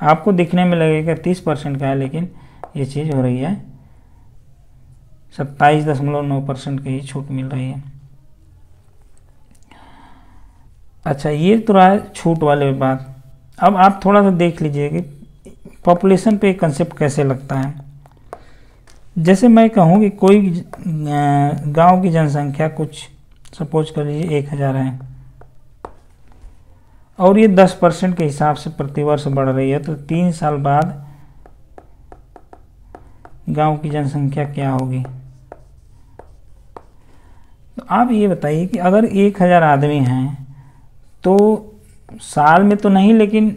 आपको दिखने में लगेगा 30% का है, लेकिन ये चीज़ हो रही है 27.9% की ही छूट मिल रही है। अच्छा, ये तो रहा है छूट वाले बात। अब आप थोड़ा सा देख लीजिए कि पॉपुलेशन पे कंसेप्ट कैसे लगता है। जैसे मैं कहूँ कि कोई गांव की जनसंख्या कुछ सपोज कर लीजिए 1000 है और ये 10% के हिसाब से प्रतिवर्ष बढ़ रही है, तो 3 साल बाद गांव की जनसंख्या क्या होगी। तो आप ये बताइए कि अगर 1000 आदमी हैं तो साल में तो नहीं, लेकिन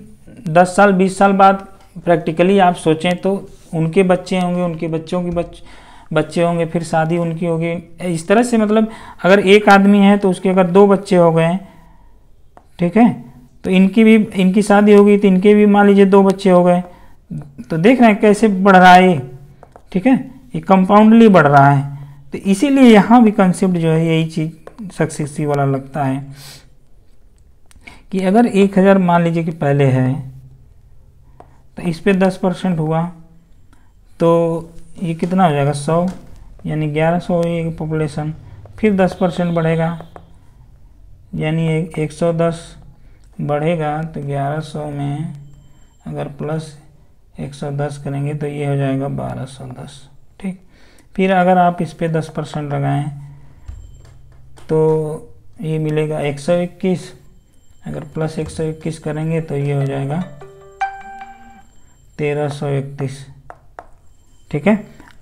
10 साल 20 साल बाद प्रैक्टिकली आप सोचें तो उनके बच्चे होंगे, उनके बच्चों के बच्चे होंगे, फिर शादी उनकी होगी। इस तरह से मतलब अगर एक आदमी है तो उसके अगर 2 बच्चे हो गए, ठीक है, तो इनकी शादी होगी तो इनके भी मान लीजिए 2 बच्चे हो गए। तो देख रहे हैं कैसे बढ़ रहा है ये, ठीक है, ये कंपाउंडली बढ़ रहा है। तो इसीलिए यहाँ भी कंसेप्ट जो है यही चीज़ सक्सेसिव वाला लगता है कि अगर 1000 मान लीजिए कि पहले है तो इस पे 10% हुआ तो ये कितना हो जाएगा 100, यानी 1100 ये पॉपुलेशन। फिर 10% बढ़ेगा यानी 110 बढ़ेगा, तो 1100 में अगर प्लस 110 करेंगे तो ये हो जाएगा 1210। ठीक, फिर अगर आप इस पे 10% लगाएं तो ये मिलेगा 121, अगर प्लस 121 करेंगे तो ये हो जाएगा 1331। ठीक है,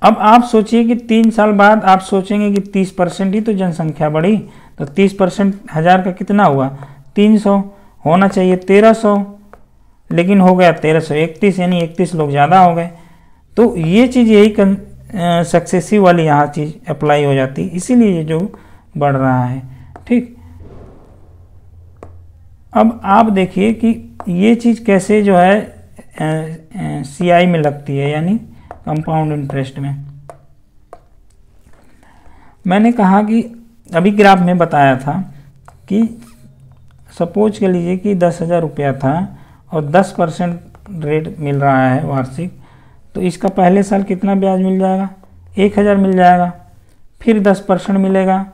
अब आप सोचिए कि 3 साल बाद आप सोचेंगे कि 30% ही तो जनसंख्या बढ़ी, तो 30% 1000 का कितना हुआ 300, होना चाहिए 1300, लेकिन हो गया 1331, यानी 31 लोग ज़्यादा हो गए। तो ये चीज़ यही सक्सेसिव वाली यहाँ चीज़ अप्लाई हो जाती, इसीलिए ये जो बढ़ रहा है। ठीक, अब आप देखिए कि ये चीज़ कैसे जो है CI में लगती है, यानी कंपाउंड इंटरेस्ट में। मैंने कहा कि अभी ग्राफ में बताया था कि सपोज कर लीजिए कि 10,000 रुपया था और 10% रेट मिल रहा है वार्षिक, तो इसका पहले साल कितना ब्याज मिल जाएगा 1000 मिल जाएगा, फिर 10% मिलेगा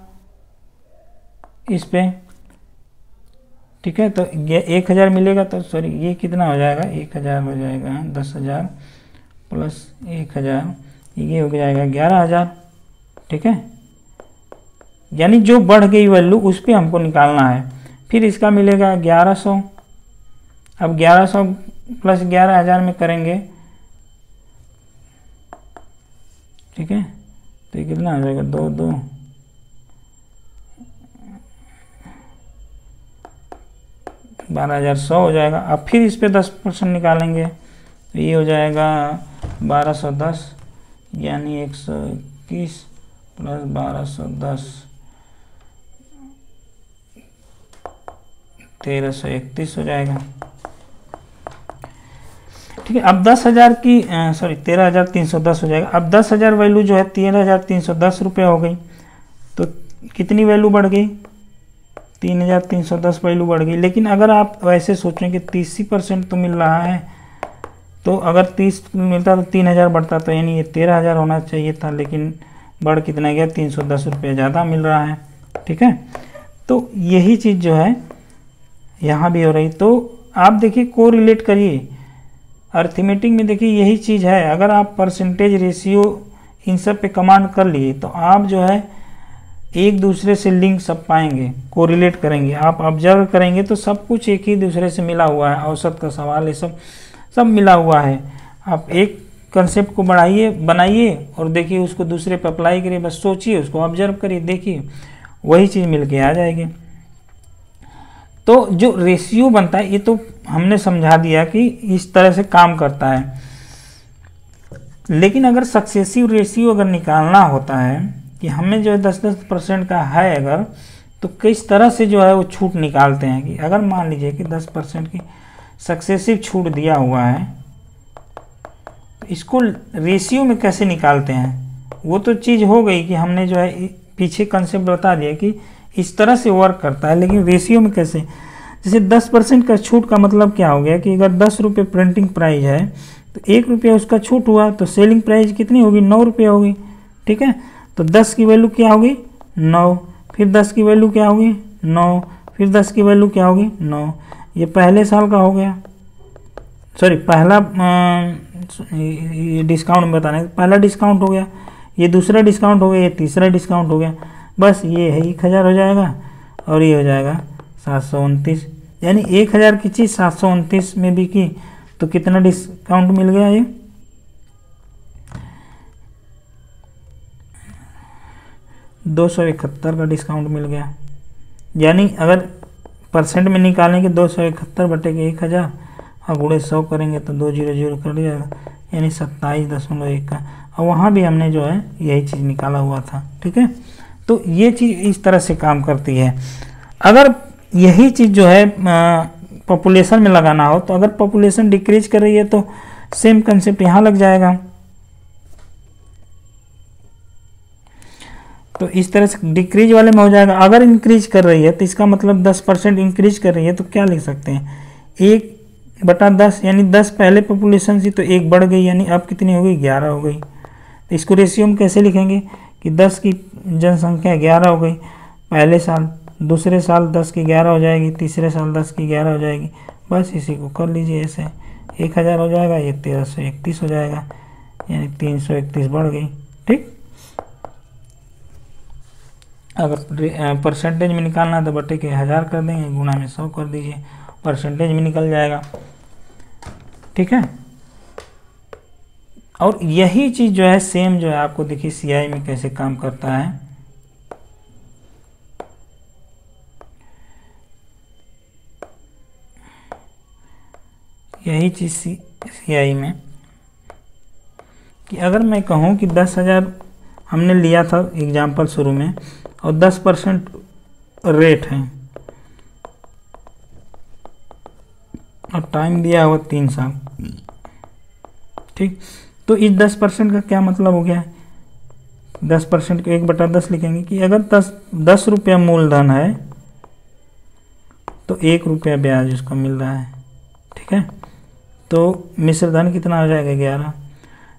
इस पे। ठीक है, तो 1000 मिलेगा, तो सॉरी ये कितना हो जाएगा 1000 हो जाएगा 10,000 प्लस 1000, ये हो जाएगा 11,000। ठीक है, यानी जो बढ़ गई वैल्यू उस पर हमको निकालना है। फिर इसका मिलेगा 1100, अब 1100 प्लस 11,000 में करेंगे, ठीक है, तो ये कितना हो जाएगा 2 12,100 हो जाएगा। अब फिर इस पे 10% निकालेंगे तो ये हो जाएगा 1210, यानी 121 प्लस 1210 1331 हो जाएगा। ठीक है, अब 10,000 की 13,310 हो जाएगा। अब 10,000 वैल्यू जो है 13,310 रुपये हो गई, तो कितनी वैल्यू बढ़ गई 3,310 वैल्यू बढ़ गई। लेकिन अगर आप वैसे सोचें कि 30% तो मिल रहा है, तो अगर 30 मिलता तो 3,000 बढ़ता, तो यानी ये 13,000 होना चाहिए था, लेकिन बढ़ कितना गया 310 रुपये ज़्यादा मिल रहा है। ठीक है, तो यही चीज़ जो है यहाँ भी हो रही। तो आप देखिए को रिलेट करिए, अर्थमेटिक में देखिए यही चीज़ है। अगर आप परसेंटेज रेशियो इन सब पे कमांड कर लिए तो आप जो है एक दूसरे से लिंक सब पाएंगे, कोरिलेट करेंगे। आप ऑब्जर्व करेंगे तो सब कुछ एक ही दूसरे से मिला हुआ है, औसत का सवाल ये सब मिला हुआ है। आप एक कंसेप्ट को बढ़ाइए, बनाइए और देखिए उसको दूसरे पे अप्लाई करिए, बस सोचिए, उसको ऑब्जर्व करिए, देखिए वही चीज़ मिल के आ जाएगी। तो जो रेशियो बनता है ये तो हमने समझा दिया कि इस तरह से काम करता है, लेकिन अगर सक्सेसिव रेशियो अगर निकालना होता है कि हमें जो है 10-10% का है अगर, तो किस तरह से जो है वो छूट निकालते हैं कि अगर मान लीजिए कि 10% की सक्सेसिव छूट दिया हुआ है, तो इसको रेशियो में कैसे निकालते हैं। वो तो चीज़ हो गई कि हमने जो है पीछे कंसेप्ट बता दिया कि इस तरह से वर्क करता है, लेकिन रेशियो में कैसे। जैसे 10% का छूट का मतलब क्या हो गया कि अगर 10 रुपये प्रिंटिंग प्राइस है तो 1 रुपया उसका छूट हुआ, तो सेलिंग प्राइस कितनी होगी, 9 रुपये होगी। ठीक है, तो 10 की वैल्यू क्या होगी, 9, फिर 10 की वैल्यू क्या होगी, 9, फिर 10 की वैल्यू क्या होगी, 9। ये पहले साल का हो गया, सॉरी पहला डिस्काउंट में बताना है, पहला डिस्काउंट हो गया, ये दूसरा डिस्काउंट हो गया, ये तीसरा डिस्काउंट हो गया। बस ये है 1000 हो जाएगा और ये हो जाएगा 729, यानी 1000 की चीज़ 729 में बिकी तो कितना डिस्काउंट मिल गया, ये 271 का डिस्काउंट मिल गया। यानी अगर परसेंट में निकालेंगे 271/1000 और गुणे 100 करेंगे तो 200 कर दिया, यानी 27.1 का। और वहाँ भी हमने जो है यही चीज़ निकाला हुआ था। ठीक है, तो ये चीज़ इस तरह से काम करती है। अगर यही चीज़ जो है पॉपुलेशन में लगाना हो, तो अगर पॉपुलेशन डिक्रीज कर रही है तो सेम कंसेप्ट यहाँ लग जाएगा। तो इस तरह से डिक्रीज वाले में हो जाएगा। अगर इंक्रीज कर रही है तो इसका मतलब 10% इंक्रीज कर रही है, तो क्या लिख सकते हैं, 1/10, यानी 10 पहले पॉपुलेशन थी तो 1 बढ़ गई, यानी अब कितनी हो गई, 11 हो गई। तो इसको रेशियो में कैसे लिखेंगे कि 10 की जनसंख्या 11 हो गई पहले साल, दूसरे साल 10 की 11 हो जाएगी, तीसरे साल 10 की 11 हो जाएगी। बस इसी को कर लीजिए ऐसे, 1000 हो जाएगा, ये 1331 हो जाएगा, यानी 331 बढ़ गई। ठीक, अगर परसेंटेज में निकालना है तो बटे के 1000 कर देंगे, गुणा में 100 कर दीजिए, परसेंटेज में निकल जाएगा। ठीक है, और यही चीज़ जो है सेम जो है आपको देखिए सीआई में कैसे काम करता है। यही चीज़ सीआई में कि अगर मैं कहूँ कि 10,000 हमने लिया था एग्जाम्पल शुरू में और 10% रेट है और टाइम दिया हुआ 3 साल। ठीक, तो इस 10% का क्या मतलब हो गया, 10% को 1/10 लिखेंगे कि अगर 10 रुपया मूलधन है तो 1 रुपया ब्याज उसका मिल रहा है। ठीक है, तो मिश्रधन कितना हो जाएगा, 11,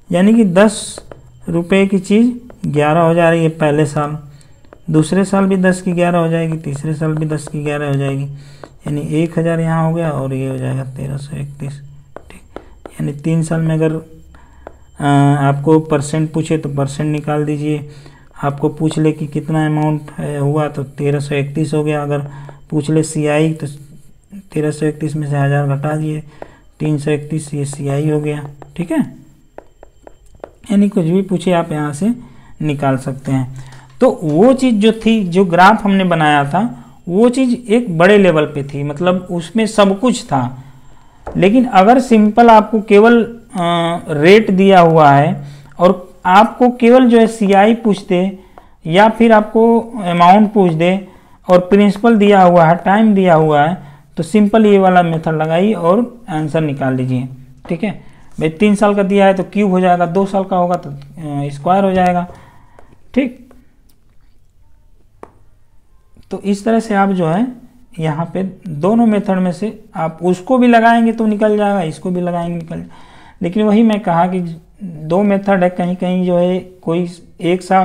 यानी कि 10 रुपये की चीज़ 11 हो जा रही है पहले साल, दूसरे साल भी 10 की 11 हो जाएगी, तीसरे साल भी 10 की 11 हो जाएगी, यानी 1000 यहाँ हो गया और ये हो जाएगा 1331। ठीक, यानी 3 साल में अगर आपको परसेंट पूछे तो परसेंट निकाल दीजिए, आपको पूछ ले कि कितना अमाउंट हुआ तो 1331 हो गया, अगर पूछ ले सीआई तो 1331 में से 1000 घटा दिए, 331 ये सीआई हो गया। ठीक है, यानी कुछ भी पूछे आप यहाँ से निकाल सकते हैं। तो वो चीज़ जो थी, जो ग्राफ हमने बनाया था, वो चीज़ एक बड़े लेवल पे थी, मतलब उसमें सब कुछ था। लेकिन अगर सिंपल आपको केवल रेट दिया हुआ है और आपको केवल जो है सीआई पूछ दे या फिर आपको अमाउंट पूछ दे और प्रिंसिपल दिया हुआ है, टाइम दिया हुआ है, तो सिंपल ये वाला मेथड लगाइए और आंसर निकाल लीजिए। ठीक है भाई, 3 साल का दिया है तो क्यूब हो जाएगा, 2 साल का होगा तो स्क्वायर हो जाएगा। ठीक, तो इस तरह से आप जो है यहाँ पे दोनों मेथड में से आप उसको भी लगाएंगे तो निकल जाएगा, इसको भी लगाएंगे निकल जाएगा। लेकिन वही मैं कहा कि 2 मेथड है, कहीं कहीं जो है कोई एक सा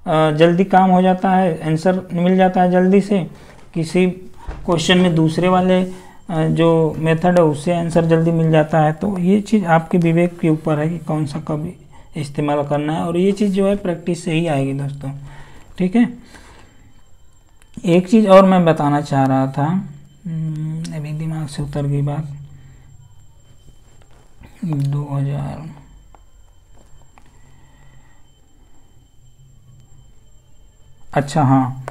जल्दी काम हो जाता है, आंसर मिल जाता है जल्दी से, किसी क्वेश्चन में दूसरे वाले जो मेथड है उससे आंसर जल्दी मिल जाता है। तो ये चीज़ आपके विवेक के ऊपर है कि कौन सा कब इस्तेमाल करना है, और ये चीज़ जो है प्रैक्टिस से ही आएगी दोस्तों। ठीक है, एक चीज़ और मैं बताना चाह रहा था, अभी दिमाग से उतर गई बात। 2000। अच्छा हाँ,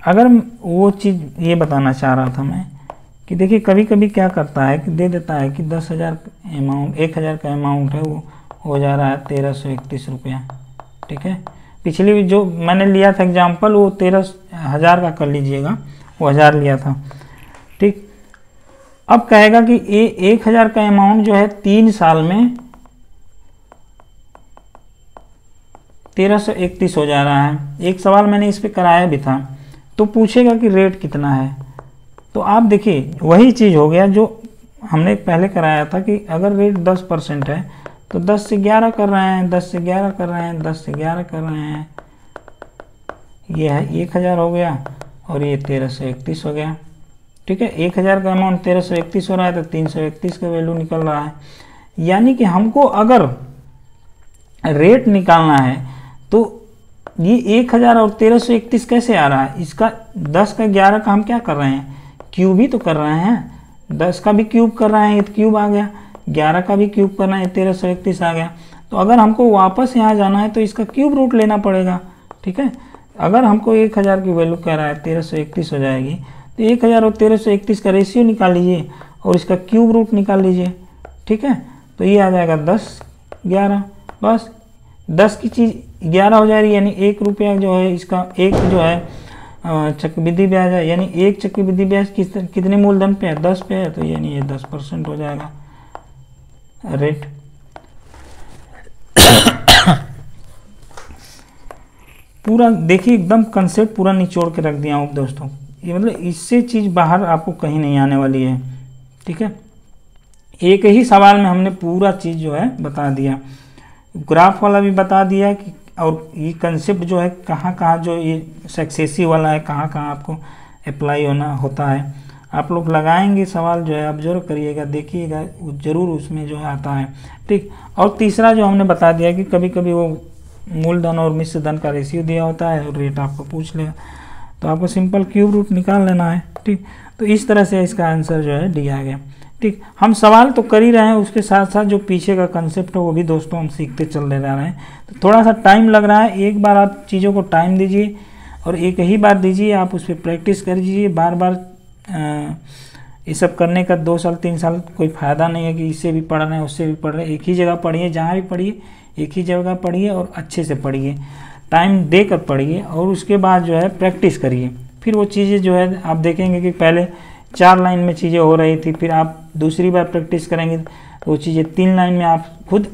अगर वो चीज़ ये बताना चाह रहा था मैं कि देखिए कभी कभी क्या करता है कि दे देता है कि 10,000 अमाउंट, 1,000 का अमाउंट है, वो हो जा रहा है 1331 रुपया। ठीक है, पिछली जो मैंने लिया था एग्जाम्पल वो 13,000 का कर लीजिएगा, वो 1000 लिया था। ठीक, अब कहेगा कि 1,000 का अमाउंट जो है 3 साल में 1331 हो जा रहा है। एक सवाल मैंने इस पे कराया भी था, तो पूछेगा कि रेट कितना है। तो आप देखिए वही चीज़ हो गया जो हमने पहले कराया था कि अगर रेट 10% है तो 10 से 11 कर रहे हैं, 10 से 11 कर रहे हैं, 10 से 11 कर रहे हैं, ये है 1,000 हो गया और ये 1331 हो गया। ठीक है, 1,000 का अमाउंट 1331 हो रहा है तो 331 का वैल्यू निकल रहा है। यानी कि हमको अगर रेट निकालना है तो ये 1,000 और 1331 कैसे आ रहा है, इसका 10 का 11 का हम क्या कर रहे हैं, क्यूब ही तो कर रहे हैं। 10 का भी क्यूब कर रहे हैं, ये तो क्यूब आ गया, 11 का भी क्यूब करना है, 1331 आ गया। तो अगर हमको वापस यहाँ जाना है तो इसका क्यूब रूट लेना पड़ेगा। ठीक है, अगर हमको 1,000 की वैल्यू कह रहा है 1331 हो जाएगी, तो 1,000 और 1331 का रेशियो निकाल लीजिए और इसका क्यूब रूट निकाल लीजिए। ठीक है, तो ये आ जाएगा 10 11, बस 10 की चीज़ 11 हो जाएगी, यानी 1 रुपया जो है इसका, एक जो है चक्रवृद्धि ब्याज है, यानी एक चक्रवृद्धि ब्याज कितने मूलधन पे है, 10 पे है, तो यानी ये 10% हो जाएगा रेट। पूरा देखिए एकदम कंसेप्ट पूरा निचोड़ के रख दिया हूँ दोस्तों, ये मतलब इससे चीज़ बाहर आपको कहीं नहीं आने वाली है। ठीक है, एक ही सवाल में हमने पूरा चीज़ जो है बता दिया, ग्राफ वाला भी बता दिया कि, और ये कंसेप्ट जो है कहाँ कहाँ जो ये सक्सेसिव वाला है कहाँ कहाँ आपको अप्लाई होता है। आप लोग लगाएंगे सवाल जो है ऑब्जर्व करिएगा, देखिएगा ज़रूर उसमें जो है आता है। ठीक, और तीसरा जो हमने बता दिया कि कभी कभी वो मूलधन और मिश्र धन का रेशियो दिया होता है और रेट आपको पूछ लेगा, तो आपको सिंपल क्यूब रूट निकाल लेना है। ठीक, तो इस तरह से इसका आंसर जो है दिया गया। ठीक, हम सवाल तो कर ही रहे हैं, उसके साथ साथ जो पीछे का कंसेप्ट है वो भी दोस्तों हम सीखते चल रहे हैं। तो थोड़ा सा टाइम लग रहा है, एक बार आप चीज़ों को टाइम दीजिए और एक ही बार दीजिए, आप उस पर प्रैक्टिस कर दीजिए। बार बार ये सब करने का 2 साल 3 साल कोई फ़ायदा नहीं है कि इससे भी पढ़ रहे हैं उससे भी पढ़ रहे हैं। एक ही जगह पढ़िए, जहाँ भी पढ़िए एक ही जगह पढ़िए और अच्छे से पढ़िए, टाइम दे कर पढ़िए और उसके बाद जो है प्रैक्टिस करिए। फिर वो चीज़ें जो है आप देखेंगे कि पहले 4 लाइन में चीज़ें हो रही थी, फिर आप दूसरी बार प्रैक्टिस करेंगे तो वो चीज़ें 3 लाइन में आप खुद,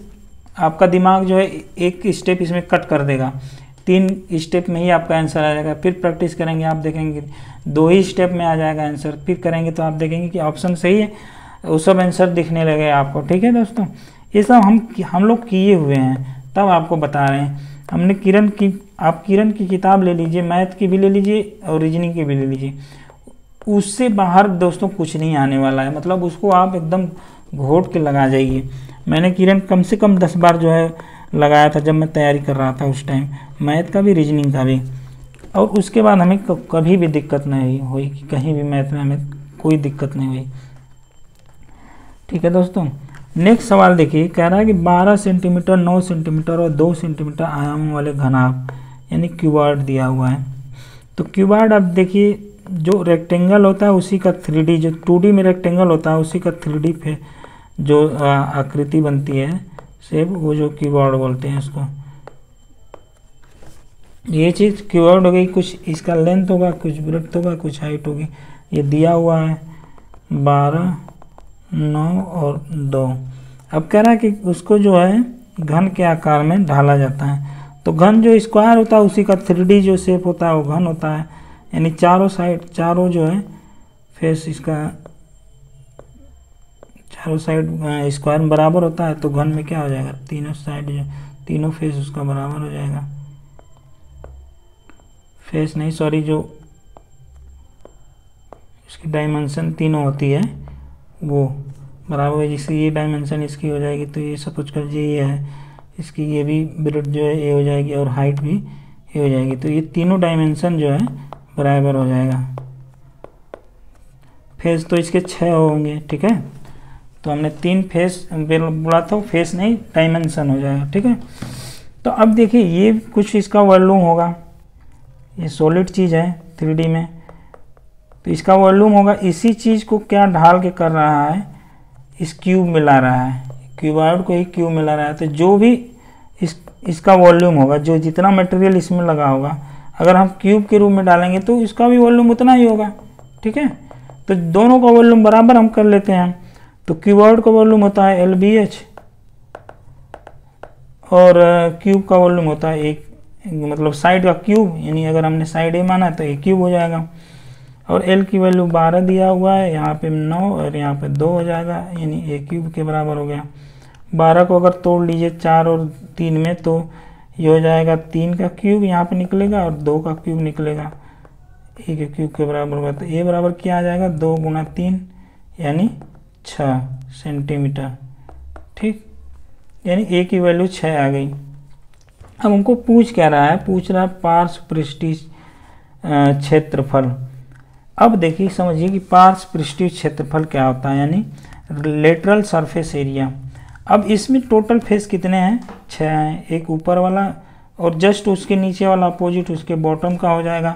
आपका दिमाग जो है एक स्टेप इसमें कट कर देगा, 3 स्टेप में ही आपका आंसर आ जाएगा। फिर प्रैक्टिस करेंगे आप देखेंगे 2 ही स्टेप में आ जाएगा आंसर, फिर करेंगे तो आप देखेंगे कि ऑप्शन सही है, वो सब आंसर दिखने लगे आपको। ठीक है दोस्तों, ये सब हम लोग किए हुए हैं, तब आपको बता रहे हैं। हमने आप किरण की किताब ले लीजिए, मैथ की भी ले लीजिए और रीजनिंग की भी ले लीजिए, उससे बाहर दोस्तों कुछ नहीं आने वाला है। मतलब उसको आप एकदम घोट के लगा जाइए। मैंने किरण कम से कम 10 बार जो है लगाया था जब मैं तैयारी कर रहा था उस टाइम, मैथ का भी रीजनिंग का भी, और उसके बाद हमें कभी भी दिक्कत नहीं हुई कि कहीं भी मैथ में हमें कोई दिक्कत नहीं हुई। ठीक है दोस्तों, नेक्स्ट सवाल देखिए, कह रहा है कि 12 सेंटीमीटर 9 सेंटीमीटर और 2 सेंटीमीटर आयामों वाले घनाभ यानी क्यूबॉइड दिया हुआ है। तो क्यूबॉइड आप देखिए, जो रेक्टेंगल होता है उसी का 3D, जो 2D में रेक्टेंगल होता है उसी का 3D पे जो आकृति बनती है शेप, वो जो क्यूबॉइड बोलते हैं उसको। ये चीज़ क्यूबॉइड हो गई, कुछ इसका लेंथ होगा, कुछ ब्रेड्थ होगा, कुछ हाइट होगी। ये दिया हुआ है 12 9 और 2। अब कह रहा है कि उसको जो है घन के आकार में ढाला जाता है। तो घन जो स्क्वायर होता है उसी का 3D जो शेप होता है वो घन होता है, यानी चारों साइड, चारों जो है फेस इसका चारों साइड स्क्वायर में बराबर होता है। तो घन में क्या हो जाएगा, तीनों साइड जो तीनों फेस उसका बराबर हो जाएगा। फेस नहीं सॉरी, जो इसकी डायमेंशन तीनों होती है वो बराबर है। जिससे ये डायमेंशन इसकी हो जाएगी, तो ये सपोज कर लीजिए ये है, इसकी ये भी ब्रेड्थ जो है ये हो जाएगी और हाइट भी ये हो जाएगी। तो ये तीनों डायमेंशन जो है बराबर हो जाएगा। फेस तो इसके 6 होंगे। ठीक है, तो हमने 3 फेस बोला था, फेस नहीं डायमेंशन हो जाएगा, ठीक है। तो अब देखिए ये कुछ इसका वॉल्यूम होगा, ये सॉलिड चीज़ है 3D में, तो इसका वॉल्यूम होगा। इसी चीज़ को क्या ढाल के कर रहा है, इस क्यूब मिला रहा है, क्यूबॉइड को ही क्यूब मिला रहा है, तो जो भी इसका वॉल्यूम होगा, जो जितना मटेरियल इसमें लगा होगा, अगर हम क्यूब के रूप में डालेंगे तो इसका भी वॉल्यूम उतना ही होगा, ठीक है। तो दोनों का वॉल्यूम बराबर हम कर लेते हैं। तो क्यूबॉइड का वॉल्यूम होता है LBH और क्यूब का वॉल्यूम होता है एक, मतलब साइड का क्यूब, यानी अगर हमने साइड ए माना तो एक क्यूब हो जाएगा। और L की वैल्यू 12 दिया हुआ है, यहाँ पे 9 और यहाँ पे 2 हो जाएगा, यानी ए क्यूब के बराबर हो गया। 12 को अगर तोड़ लीजिए 4 और 3 में, तो ये हो जाएगा 3 का क्यूब यहाँ पे निकलेगा और 2 का क्यूब निकलेगा, ए के क्यूब के बराबर होगा। तो ए बराबर क्या आ जाएगा, 2 गुना 3 यानी 6 सेंटीमीटर, ठीक, यानी ए की वैल्यू 6 आ गई। अब हमको पूछ क्या रहा है, पूछ रहा है पार्श्व पृष्ठीय क्षेत्रफल। अब देखिए समझिए कि पार्श्व पृष्ठीय क्षेत्रफल क्या होता है, यानी लेटरल सरफेस एरिया। अब इसमें टोटल फेस कितने हैं, 6 हैं, एक ऊपर वाला और जस्ट उसके नीचे वाला अपोजिट उसके बॉटम का हो जाएगा,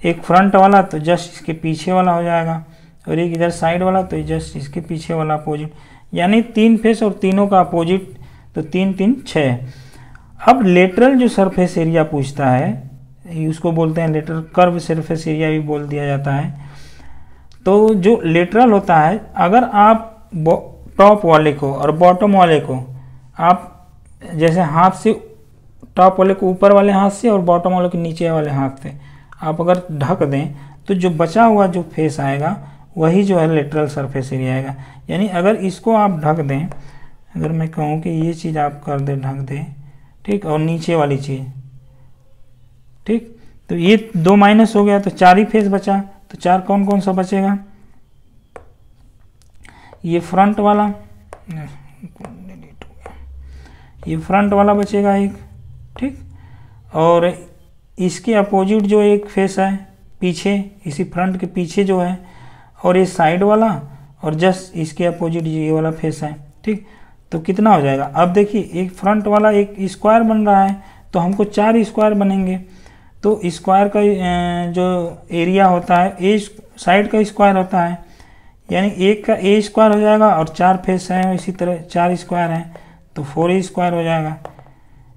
एक फ्रंट वाला तो जस्ट इसके पीछे वाला हो जाएगा, और एक इधर साइड वाला तो जस्ट इसके पीछे वाला अपोजिट, यानी 3 फेस और तीनों का अपोजिट, तो 3 3 6। अब लेटरल जो सरफेस एरिया पूछता है, उसको बोलते हैं लेटरल कर्व सरफेस एरिया भी बोल दिया जाता है। तो जो लेटरल होता है, अगर आप टॉप वाले को और बॉटम वाले को आप जैसे हाथ से, टॉप वाले को ऊपर वाले हाथ से और बॉटम वाले को नीचे वाले हाथ से आप अगर ढक दें, तो जो बचा हुआ जो फेस आएगा वही जो है लेटरल सरफेस एरिया आएगा। यानी अगर इसको आप ढक दें, अगर मैं कहूँ कि ये चीज़ आप कर दें, ढक दें, ठीक, और नीचे वाली चीज़, ठीक, तो ये 2 माइनस हो गया, तो 4 ही फेस बचा। तो 4 कौन कौन सा बचेगा, ये फ्रंट वाला, ये फ्रंट वाला बचेगा एक, ठीक, और इसके अपोजिट जो एक फेस है पीछे, इसी फ्रंट के पीछे जो है, और ये साइड वाला, और जस्ट इसके अपोजिट ये वाला फेस है, ठीक। तो कितना हो जाएगा, अब देखिए एक फ्रंट वाला एक स्क्वायर बन रहा है, तो हमको 4 स्क्वायर बनेंगे। तो स्क्वायर का जो एरिया होता है ए साइड का स्क्वायर होता है, यानी एक का ए स्क्वायर हो जाएगा, और 4 फेस हैं इसी तरह 4 स्क्वायर हैं, तो 4 स्क्वायर हो जाएगा,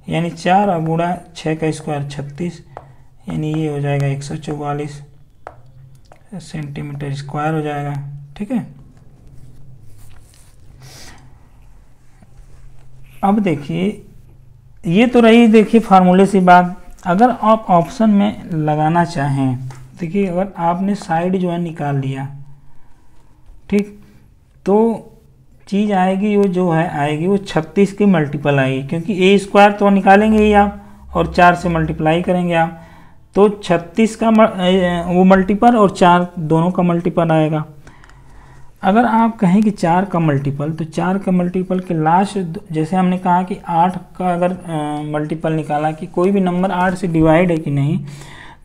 यानी 4 और गुणा 6 का स्क्वायर 36, यानी ये हो जाएगा 144 सेंटीमीटर स्क्वायर हो जाएगा, ठीक है। अब देखिए ये तो रही देखिए फार्मूले से बात। अगर आप ऑप्शन में लगाना चाहें, देखिए अगर आपने साइड जो है निकाल लिया, ठीक, तो चीज़ आएगी वो जो है आएगी वो 36 की मल्टीपल आएगी, क्योंकि ए स्क्वायर तो निकालेंगे ही आप और 4 से मल्टीप्लाई करेंगे आप, तो 36 का वो मल्टीपल और 4 दोनों का मल्टीपल आएगा। अगर आप कहें कि 4 का मल्टीपल, तो 4 का मल्टीपल के लास्ट, जैसे हमने कहा कि 8 का अगर मल्टीपल निकाला कि कोई भी नंबर 8 से डिवाइड है कि नहीं,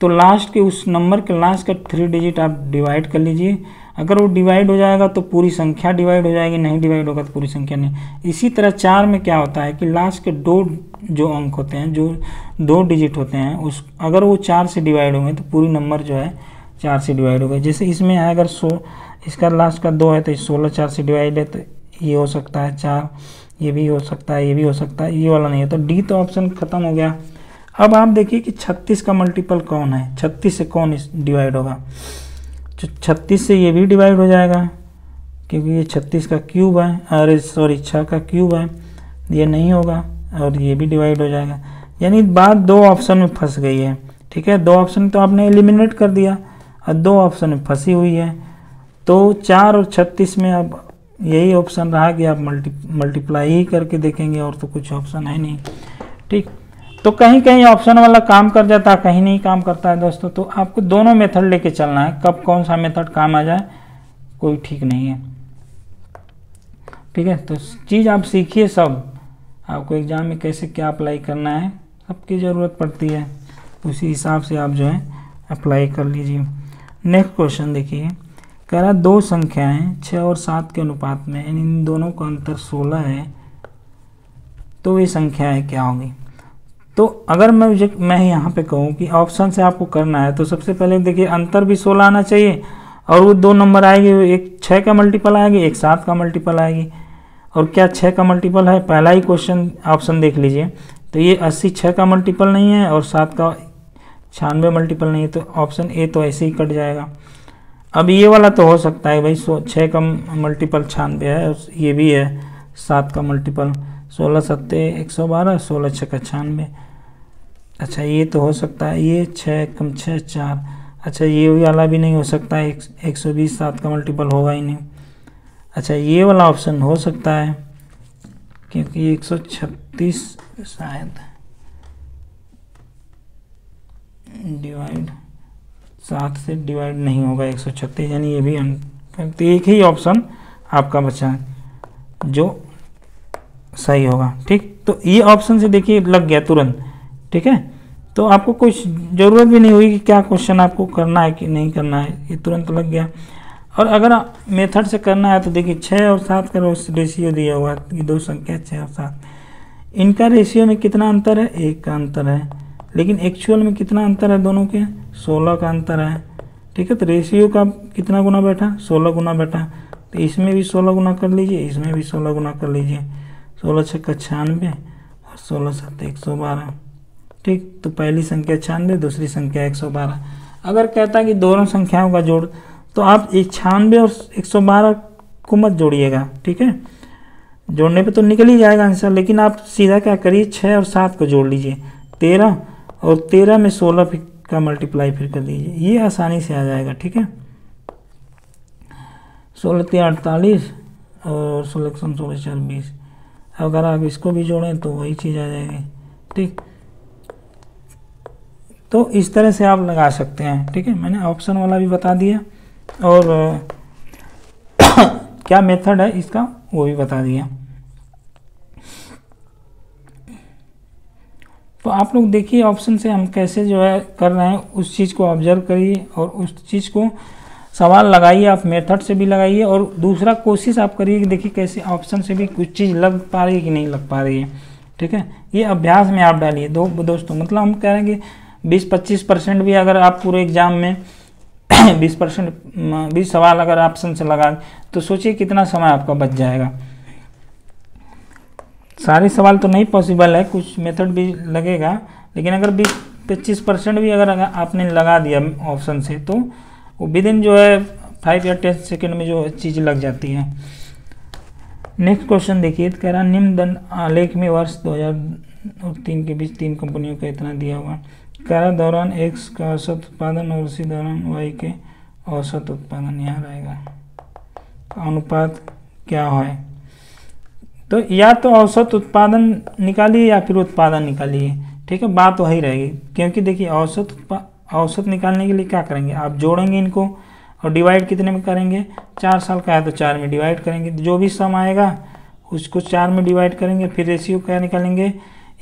तो लास्ट के उस नंबर के लास्ट का 3 डिजिट आप डिवाइड कर लीजिए। अगर वो डिवाइड हो जाएगा तो पूरी संख्या डिवाइड हो जाएगी, नहीं डिवाइड होगा तो पूरी संख्या नहीं। इसी तरह 4 में क्या होता है कि लास्ट के 2 जो अंक होते हैं, जो 2 डिजिट होते हैं, उस अगर वो 4 से डिवाइड होंगे तो पूरी नंबर जो है 4 से डिवाइड होगा। जैसे इसमें है अगर इसका लास्ट का 2 है तो 16 4 से डिवाइड है, तो ये हो सकता है 4, ये भी हो सकता है, ये भी हो सकता है, ये वाला नहीं है, तो डी तो ऑप्शन खत्म हो गया। अब आप देखिए कि 36 का मल्टीपल कौन है, 36 से कौन डिवाइड होगा, 36 से ये भी डिवाइड हो जाएगा क्योंकि ये 36 का क्यूब है, अरे सॉरी 6 का क्यूब है, ये नहीं होगा, और ये भी डिवाइड हो जाएगा। यानी बात 2 ऑप्शन में फंस गई है, ठीक है। 2 ऑप्शन तो आपने एलिमिनेट कर दिया और 2 ऑप्शन में फंसी हुई है। तो 4 और 36 में अब यही ऑप्शन रहा कि आप मल्टीप्लाई ही करके देखेंगे, और तो कुछ ऑप्शन है नहीं, ठीक। तो कहीं कहीं ऑप्शन वाला काम कर जाता है, कहीं नहीं काम करता है दोस्तों। तो आपको दोनों मेथड लेके चलना है, कब कौन सा मेथड काम आ जाए कोई ठीक नहीं है, ठीक है। तो चीज़ आप सीखिए, सब आपको एग्जाम में कैसे क्या अप्लाई करना है सबकी ज़रूरत पड़ती है, उसी हिसाब से आप जो है अप्लाई कर लीजिए। नेक्स्ट क्वेश्चन देखिए, कह रहा दो संख्याएं 6 और 7 के अनुपात में, यानी इन दोनों का अंतर 16 है, तो ये संख्याएं क्या होगी। तो अगर मैं यहाँ पे कहूँ कि ऑप्शन से आपको करना है, तो सबसे पहले देखिए अंतर भी 16 आना चाहिए, और वो दो नंबर आएगी, एक 6 का मल्टीपल आएगी, एक 7 का मल्टीपल आएगी। और क्या 6 का मल्टीपल है, पहला ही क्वेश्चन ऑप्शन देख लीजिए, तो ये 80 6 का मल्टीपल नहीं है और 7 का 96 मल्टीपल नहीं है, तो ऑप्शन ए तो ऐसे ही कट जाएगा। अब ये वाला तो हो सकता है भाई 6 का मल्टीपल 96 है, और ये भी है 7 का मल्टीपल 16 7 112, 16 6 96। अच्छा ये तो हो सकता है, ये 6 कम 6 4। अच्छा ये वाला भी नहीं हो सकता है, 120 7 का मल्टीपल होगा ही नहीं। अच्छा ये वाला ऑप्शन हो सकता है, क्योंकि 136 शायद डिवाइड 7 से डिवाइड नहीं होगा 136, यानी ये भी तो एक ही ऑप्शन आपका बचा है जो सही होगा। ठीक, तो ये ऑप्शन से देखिए लग गया तुरंत। ठीक है, तो आपको कुछ ज़रूरत भी नहीं हुई कि क्या क्वेश्चन आपको करना है कि नहीं करना है, ये तुरंत लग गया। और अगर मेथड से करना है तो देखिए 6 और 7 का रेशियो दिया हुआ है, ये दो संख्या 6 और 7, इनका रेशियो में कितना अंतर है, 1 का अंतर है, लेकिन एक्चुअल में कितना अंतर है दोनों के, 16 का अंतर है। ठीक है, तो रेशियो का कितना गुना बैठा, 16 गुना बैठा, तो इसमें भी 16 गुना कर लीजिए, इसमें भी 16 गुना कर लीजिए, 16 6 96 और 16 7 112। ठीक, तो पहली संख्या 96, दूसरी संख्या 112। अगर कहता है कि दोनों संख्याओं का जोड़, तो आप 96 और 112 को मत जोड़िएगा। ठीक है, जोड़ने पे तो निकल ही जाएगा आंसर, लेकिन आप सीधा क्या करिए 6 और 7 को जोड़ लीजिए, 13, और 13 में 16 का मल्टीप्लाई फिर कर दीजिए, ये आसानी से आ जाएगा। ठीक है, 16 3 48 और 16 16 4 20। अगर आप इसको भी जोड़ें तो वही चीज़ आ जाएगी। ठीक, तो इस तरह से आप लगा सकते हैं। ठीक है, मैंने ऑप्शन वाला भी बता दिया, और क्या मेथड है इसका वो भी बता दिया। तो आप लोग देखिए ऑप्शन से हम कैसे जो है कर रहे हैं, उस चीज़ को ऑब्जर्व करिए और उस चीज़ को सवाल लगाइए, आप मेथड से भी लगाइए, और दूसरा कोशिश आप करिए कि देखिए कैसे ऑप्शन से भी कुछ चीज़ लग पा रही है कि नहीं लग पा रही है। ठीक है, ये अभ्यास में आप डालिए दोस्तों, मतलब हम कह रहे हैं कि 20-25% भी अगर आप पूरे एग्जाम में 20 सवाल अगर ऑप्शन से लगा, तो सोचिए कितना समय आपका बच जाएगा। सारे सवाल तो नहीं पॉसिबल है, कुछ मेथड भी लगेगा, लेकिन अगर 20-25% भी अगर आपने लगा दिया ऑप्शन से, तो वो विद इन जो है 5 या 10 सेकेंड में जो चीज़ लग जाती है। नेक्स्ट क्वेश्चन देखिए, कह रहा निम्न दंड आलेख में वर्ष 2003 के बीच 3 कंपनियों का इतना दिया हुआ, कह रहा दौरान X का औसत उत्पादन और उसी दौरान Y के औसत उत्पादन यहाँ रहेगा, अनुपात क्या है। तो या तो औसत उत्पादन निकालिए या फिर उत्पादन निकालिए। ठीक है, बात वही रहेगी, क्योंकि देखिए औसत निकालने के लिए क्या करेंगे, आप जोड़ेंगे इनको और डिवाइड कितने में करेंगे, 4 साल का है तो 4 में डिवाइड करेंगे, जो भी सम आएगा उसको 4 में डिवाइड करेंगे, फिर रेशियो क्या निकालेंगे,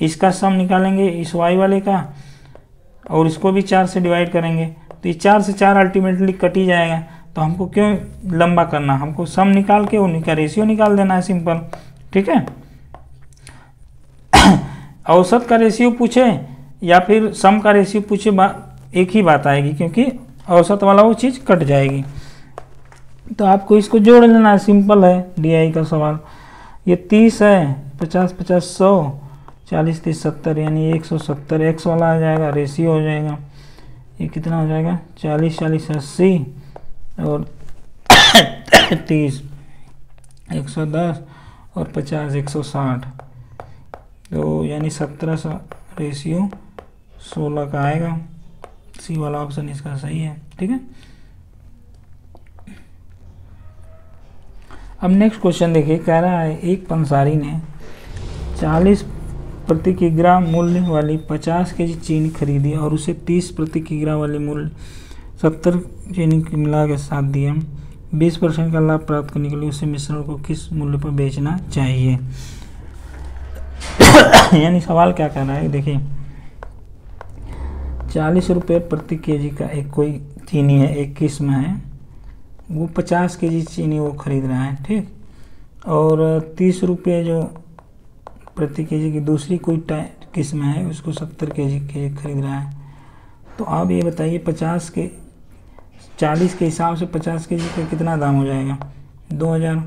इसका सम निकालेंगे इस Y वाले का, और इसको भी 4 से डिवाइड करेंगे, तो ये 4 से 4 अल्टीमेटली कट ही जाएगा। तो हमको क्यों लंबा करना, हमको सम निकाल के उनका रेशियो निकाल देना है, सिंपल। ठीक है, औसत का रेशियो पूछे या फिर सम का रेशियो पूछे, एक ही बात आएगी, क्योंकि औसत वाला वो चीज़ कट जाएगी। तो आपको इसको जोड़ लेना है, सिंपल है DI का सवाल। ये 30 है, 50 50 100, 40 30 70, यानी 170 X वाला आ जाएगा, रेशियो हो जाएगा। ये कितना हो जाएगा, 40 40 80 और 30 110 और 50 160, तो यानी 1700 रेशियो 16 का आएगा। सी वाला ऑप्शन इसका सही है। ठीक है, अब नेक्स्ट क्वेश्चन देखिए, कह रहा है एक पंसारी ने 40 प्रति किग्रा मूल्य वाली 50 केजी चीनी खरीदी और उसे 30 प्रति किग्रा वाली मूल्य 70 चीनी मिला के साथ दिया, 20% का लाभ प्राप्त करने के लिए उसे मिश्रण को किस मूल्य पर बेचना चाहिए। यानी सवाल क्या कहना है, देखिए 40 रुपये प्रति केजी का एक कोई चीनी है, एक किस्म है वो 50 केजी चीनी वो खरीद रहा है, ठीक। और 30 रुपये जो प्रति केजी की दूसरी कोई किस्म है उसको 70 केजी खरीद रहा है। तो आप ये बताइए 40 के हिसाब से 50 केजी का कितना दाम हो जाएगा? 2000।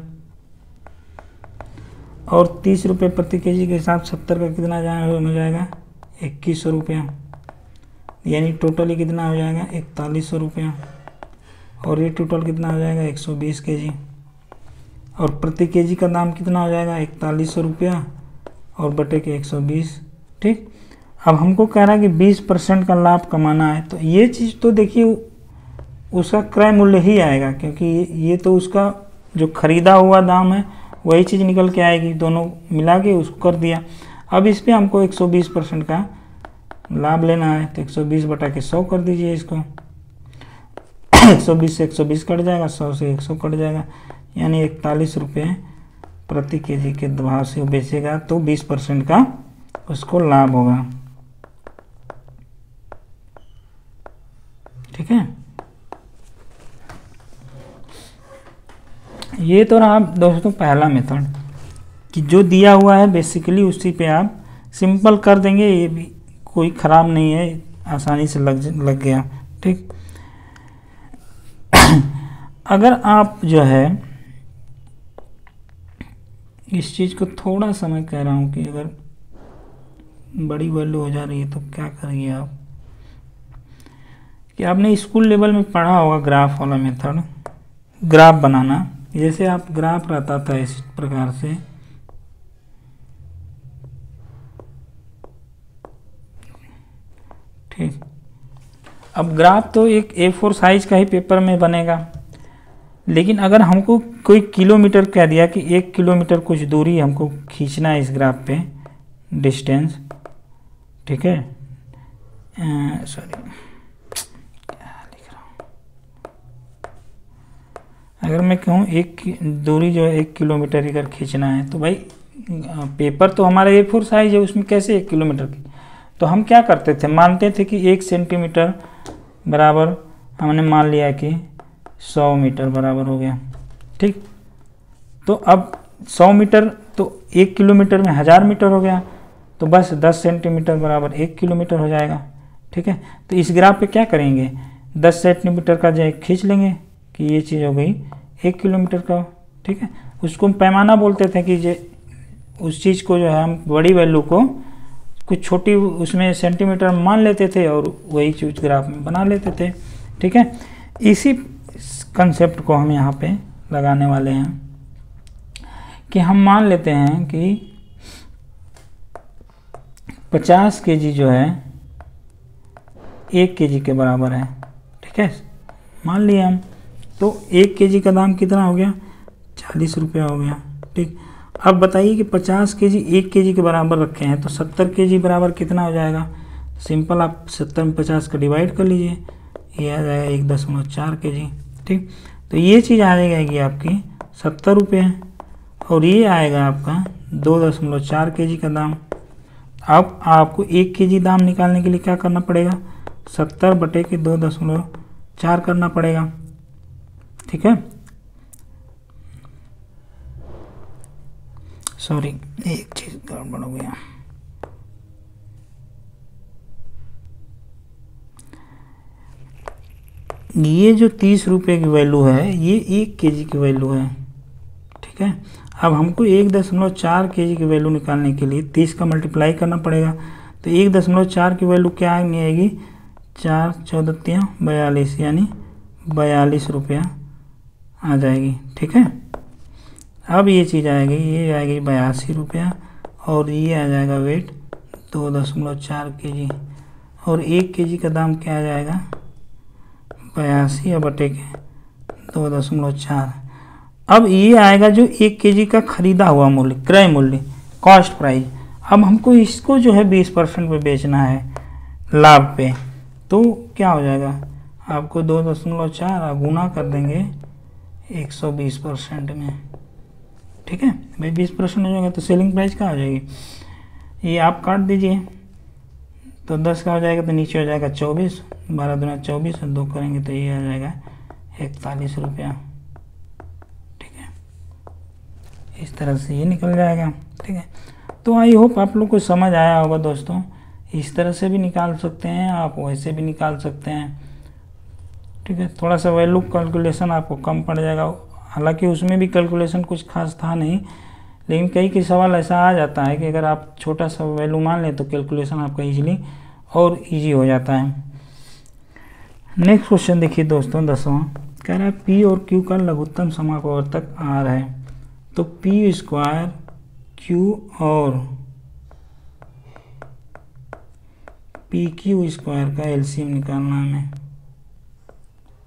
और 30 रुपये प्रति केजी के हिसाब 70 का कितना हो जाएगा? 2100 रुपया। यानी टोटली कितना हो जाएगा? 4100 रुपया। और ये टोटल कितना हो जाएगा? 120 केजी। और प्रति केजी का दाम कितना हो जाएगा? 4100 रुपया और बटे के 120, ठीक। अब हमको कह रहा है कि 20% का लाभ कमाना है, तो ये चीज़ तो देखिए उसका क्रय मूल्य ही आएगा, क्योंकि ये तो उसका जो खरीदा हुआ दाम है वही चीज़ निकल के आएगी, दोनों मिला के उसको कर दिया। अब इस पर हमको 120% का लाभ लेना है, तो 120 बटा के 100 कर दीजिए इसको। 120 से 120 कट जाएगा, 100 से 100 कट जाएगा, यानी 41 रुपये प्रति केजी के भाव से वो बेचेगा, तो 20% का उसको लाभ होगा, ठीक है। ये तो रहा दोस्तों पहला मेथड कि जो दिया हुआ है बेसिकली उसी पे आप सिंपल कर देंगे, ये भी कोई ख़राब नहीं है, आसानी से लग गया, ठीक। अगर आप जो है इस चीज़ को थोड़ा सा मैं कह रहा हूँ कि अगर बड़ी वैल्यू हो जा रही है तो क्या करिए आप कि आपने स्कूल लेवल में पढ़ा होगा ग्राफ वाला मेथड, ग्राफ बनाना। जैसे आप ग्राफ रहता था इस प्रकार से, ठीक। अब ग्राफ तो एक A4 साइज का ही पेपर में बनेगा, लेकिन अगर हमको कोई किलोमीटर कह दिया कि 1 किलोमीटर कुछ दूरी हमको खींचना है इस ग्राफ पे, डिस्टेंस, ठीक है। सॉरी क्या लिख रहा हूँ, अगर मैं कहूँ एक दूरी जो है 1 किलोमीटर अगर खींचना है, तो भाई पेपर तो हमारा A4 साइज है, उसमें कैसे 1 किलोमीटर की। तो हम क्या करते थे, मानते थे कि 1 सेंटीमीटर बराबर हमने मान लिया कि 100 मीटर बराबर हो गया, ठीक। तो अब 100 मीटर तो 1 किलोमीटर में 1000 मीटर हो गया, तो बस 10 सेंटीमीटर बराबर 1 किलोमीटर हो जाएगा, ठीक है। तो इस ग्राफ पे क्या करेंगे, 10 सेंटीमीटर का जो खींच लेंगे कि ये चीज़ हो गई 1 किलोमीटर का, ठीक है। उसको पैमाना बोलते थे कि जे उस चीज़ को जो है हम बड़ी वैल्यू को कुछ छोटी उसमें सेंटीमीटर मान लेते थे और वही चीज़ ग्राफ में बना लेते थे, ठीक है। इसी कंसेप्ट को हम यहाँ पे लगाने वाले हैं कि हम मान लेते हैं कि 50 केजी जो है 1 केजी के बराबर है, ठीक है, मान लिया हम। तो 1 केजी का दाम कितना हो गया? 40 रुपया हो गया, ठीक। अब बताइए कि 50 केजी 1 केजी के बराबर रखे हैं, तो 70 केजी बराबर कितना हो जाएगा? सिंपल आप 70 में 50 का डिवाइड कर लीजिए, ये आ जाएगा 1.4 केजी, ठीक। तो ये चीज़ आ जाएगी आपकी 70 रुपये और ये आएगा आपका 2.4 केजी का दाम। अब आपको 1 केजी दाम निकालने के लिए क्या करना पड़ेगा? 70 बटे के 2.4 करना पड़ेगा, ठीक है। सॉरी एक चीज़ गड़बड़ हो गया, ये जो 30 रुपये की वैल्यू है ये 1 केजी की वैल्यू है, ठीक है। अब हमको 1.4 केजी की वैल्यू निकालने के लिए 30 का मल्टीप्लाई करना पड़ेगा, तो 1.4 की वैल्यू क्या नहीं आएगी? 4 14 42, यानी 42 रुपया आ जाएगी, ठीक है। अब ये चीज़ आएगी, ये आएगी 82 रुपया और ये आ जाएगा वेट 2.4 केजी और 1 केजी का दाम क्या आ जाएगा? 82 बटे के 2.4। अब ये आएगा जो 1 केजी का खरीदा हुआ मूल्य, क्रय मूल्य, कॉस्ट प्राइस। अब हमको इसको जो है 20% पे बेचना है लाभ पे, तो क्या हो जाएगा? आपको 2.4 गुना कर देंगे 120% में, ठीक है भाई। 20% हो जाएगा तो सेलिंग प्राइस क्या हो जाएगी? ये आप काट दीजिए, तो 10 का हो जाएगा तो नीचे हो जाएगा 24, 12 दूना 24 और 2 करेंगे तो ये आ जाएगा 41 रुपया, इस तरह से ये निकल जाएगा। ठीक है, तो आई होप आप लोग को समझ आया होगा दोस्तों। इस तरह से भी निकाल सकते हैं आप, वैसे भी निकाल सकते हैं। ठीक है, थोड़ा सा वैल्यू कैलकुलेशन आपको कम पड़ जाएगा, हालांकि उसमें भी कैलकुलेशन कुछ खास था नहीं, लेकिन कई कई सवाल ऐसा आ जाता है कि अगर आप छोटा सा वैल्यू मान लें तो कैलकुलेशन आपका ईजिली और ईजी हो जाता है। नेक्स्ट क्वेश्चन देखिए दोस्तों, 10वां कह रहा है पी और क्यू का लघुत्तम समापवर्तक आर है, तो पी स्क्वायर क्यू और पी क्यू स्क्वायर का एलसीएम निकालना है हमें।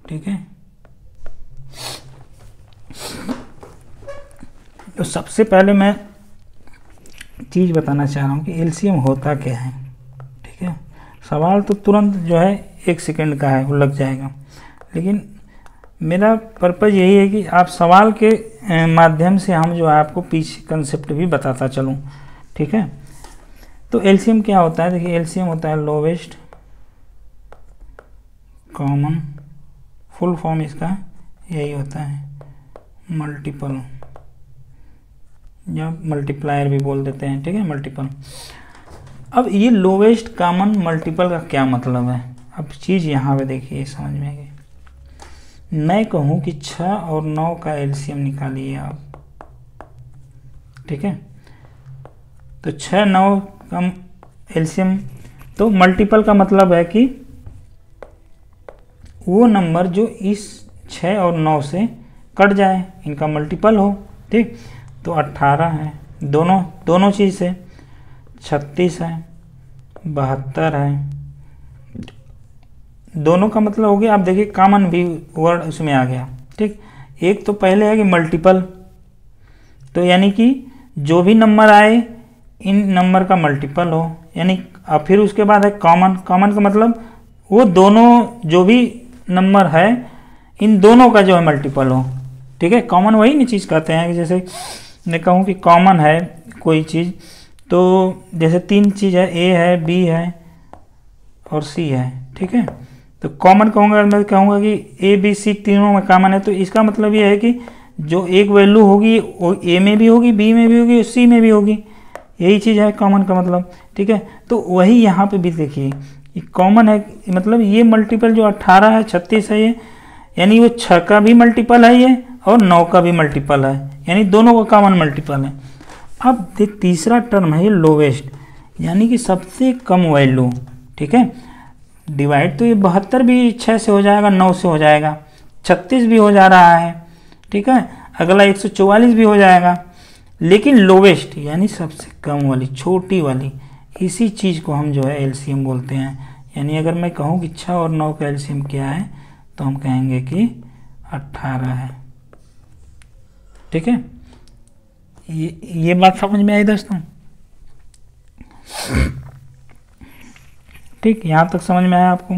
ठीक है, तो सबसे पहले मैं चीज़ बताना चाह रहा हूँ कि एलसीएम होता क्या है। ठीक है, सवाल तो तुरंत जो है 1 सेकंड का है, वो लग जाएगा, लेकिन मेरा पर्पज़ यही है कि आप सवाल के माध्यम से हम जो है आपको पीछे कंसेप्ट भी बताता चलूँ। ठीक है, तो एलसीएम क्या होता है, देखिए एलसीएम होता है लोवेस्ट कॉमन, फुल फॉर्म इसका यही होता है, मल्टीपल या मल्टीप्लायर भी बोल देते हैं। ठीक है, मल्टीपल। अब ये लोवेस्ट कॉमन मल्टीपल का क्या मतलब है, अब चीज़ यहाँ पे देखिए समझ में आएगी। मैं कहूँ कि 6 और 9 का एलसीएम निकालिए आप। ठीक है, तो 6 9 का एलसीएम, तो मल्टीपल का मतलब है कि वो नंबर जो इस 6 और 9 से कट जाए, इनका मल्टीपल हो। ठीक, तो 18 है, दोनों चीज़ से, 36 है, 72 है, दोनों का मतलब हो गया। आप देखिए कॉमन भी वर्ड उसमें आ गया। ठीक, एक तो पहले है कि मल्टीपल, तो यानी कि जो भी नंबर आए इन नंबर का मल्टीपल हो, यानी अब फिर उसके बाद है कॉमन। कॉमन का मतलब वो दोनों जो भी नंबर है इन दोनों का जो है मल्टीपल हो। ठीक है, कॉमन वही नहीं चीज़ कहते हैं कि जैसे मैं कहूँ कि कॉमन है कोई चीज़, तो जैसे 3 चीज़ है, ए है, बी है और सी है। ठीक है, तो कॉमन कहूँगा, मैं कहूँगा कि ए बी सी तीनों में कॉमन है, तो इसका मतलब ये है कि जो एक वैल्यू होगी वो ए में भी होगी, बी में भी होगी और सी में भी होगी, यही चीज़ है कॉमन का मतलब। ठीक है, तो वही यहाँ पे भी देखिए कि कॉमन है, मतलब ये मल्टीपल जो 18 है, 36 है, ये यानी वो 6 का भी मल्टीपल है ये और 9 का भी मल्टीपल है, यानी दोनों का कॉमन मल्टीपल है। अब तीसरा टर्म है ये लोवेस्ट, यानी कि सबसे कम वैल्यू। ठीक है, डिवाइड तो ये 72 भी 6 से हो जाएगा, 9 से हो जाएगा, 36 भी हो जा रहा है। ठीक है, अगला 144 भी हो जाएगा, लेकिन लोवेस्ट यानी सबसे कम वाली, छोटी वाली, इसी चीज़ को हम जो है एलसीएम बोलते हैं। यानी अगर मैं कहूँ कि 6 और 9 का एलसीएम क्या है, तो हम कहेंगे कि 18 है। ठीक है, ये बात समझ में आई दोस्तों? ठीक, यहाँ तक समझ में आया आपको?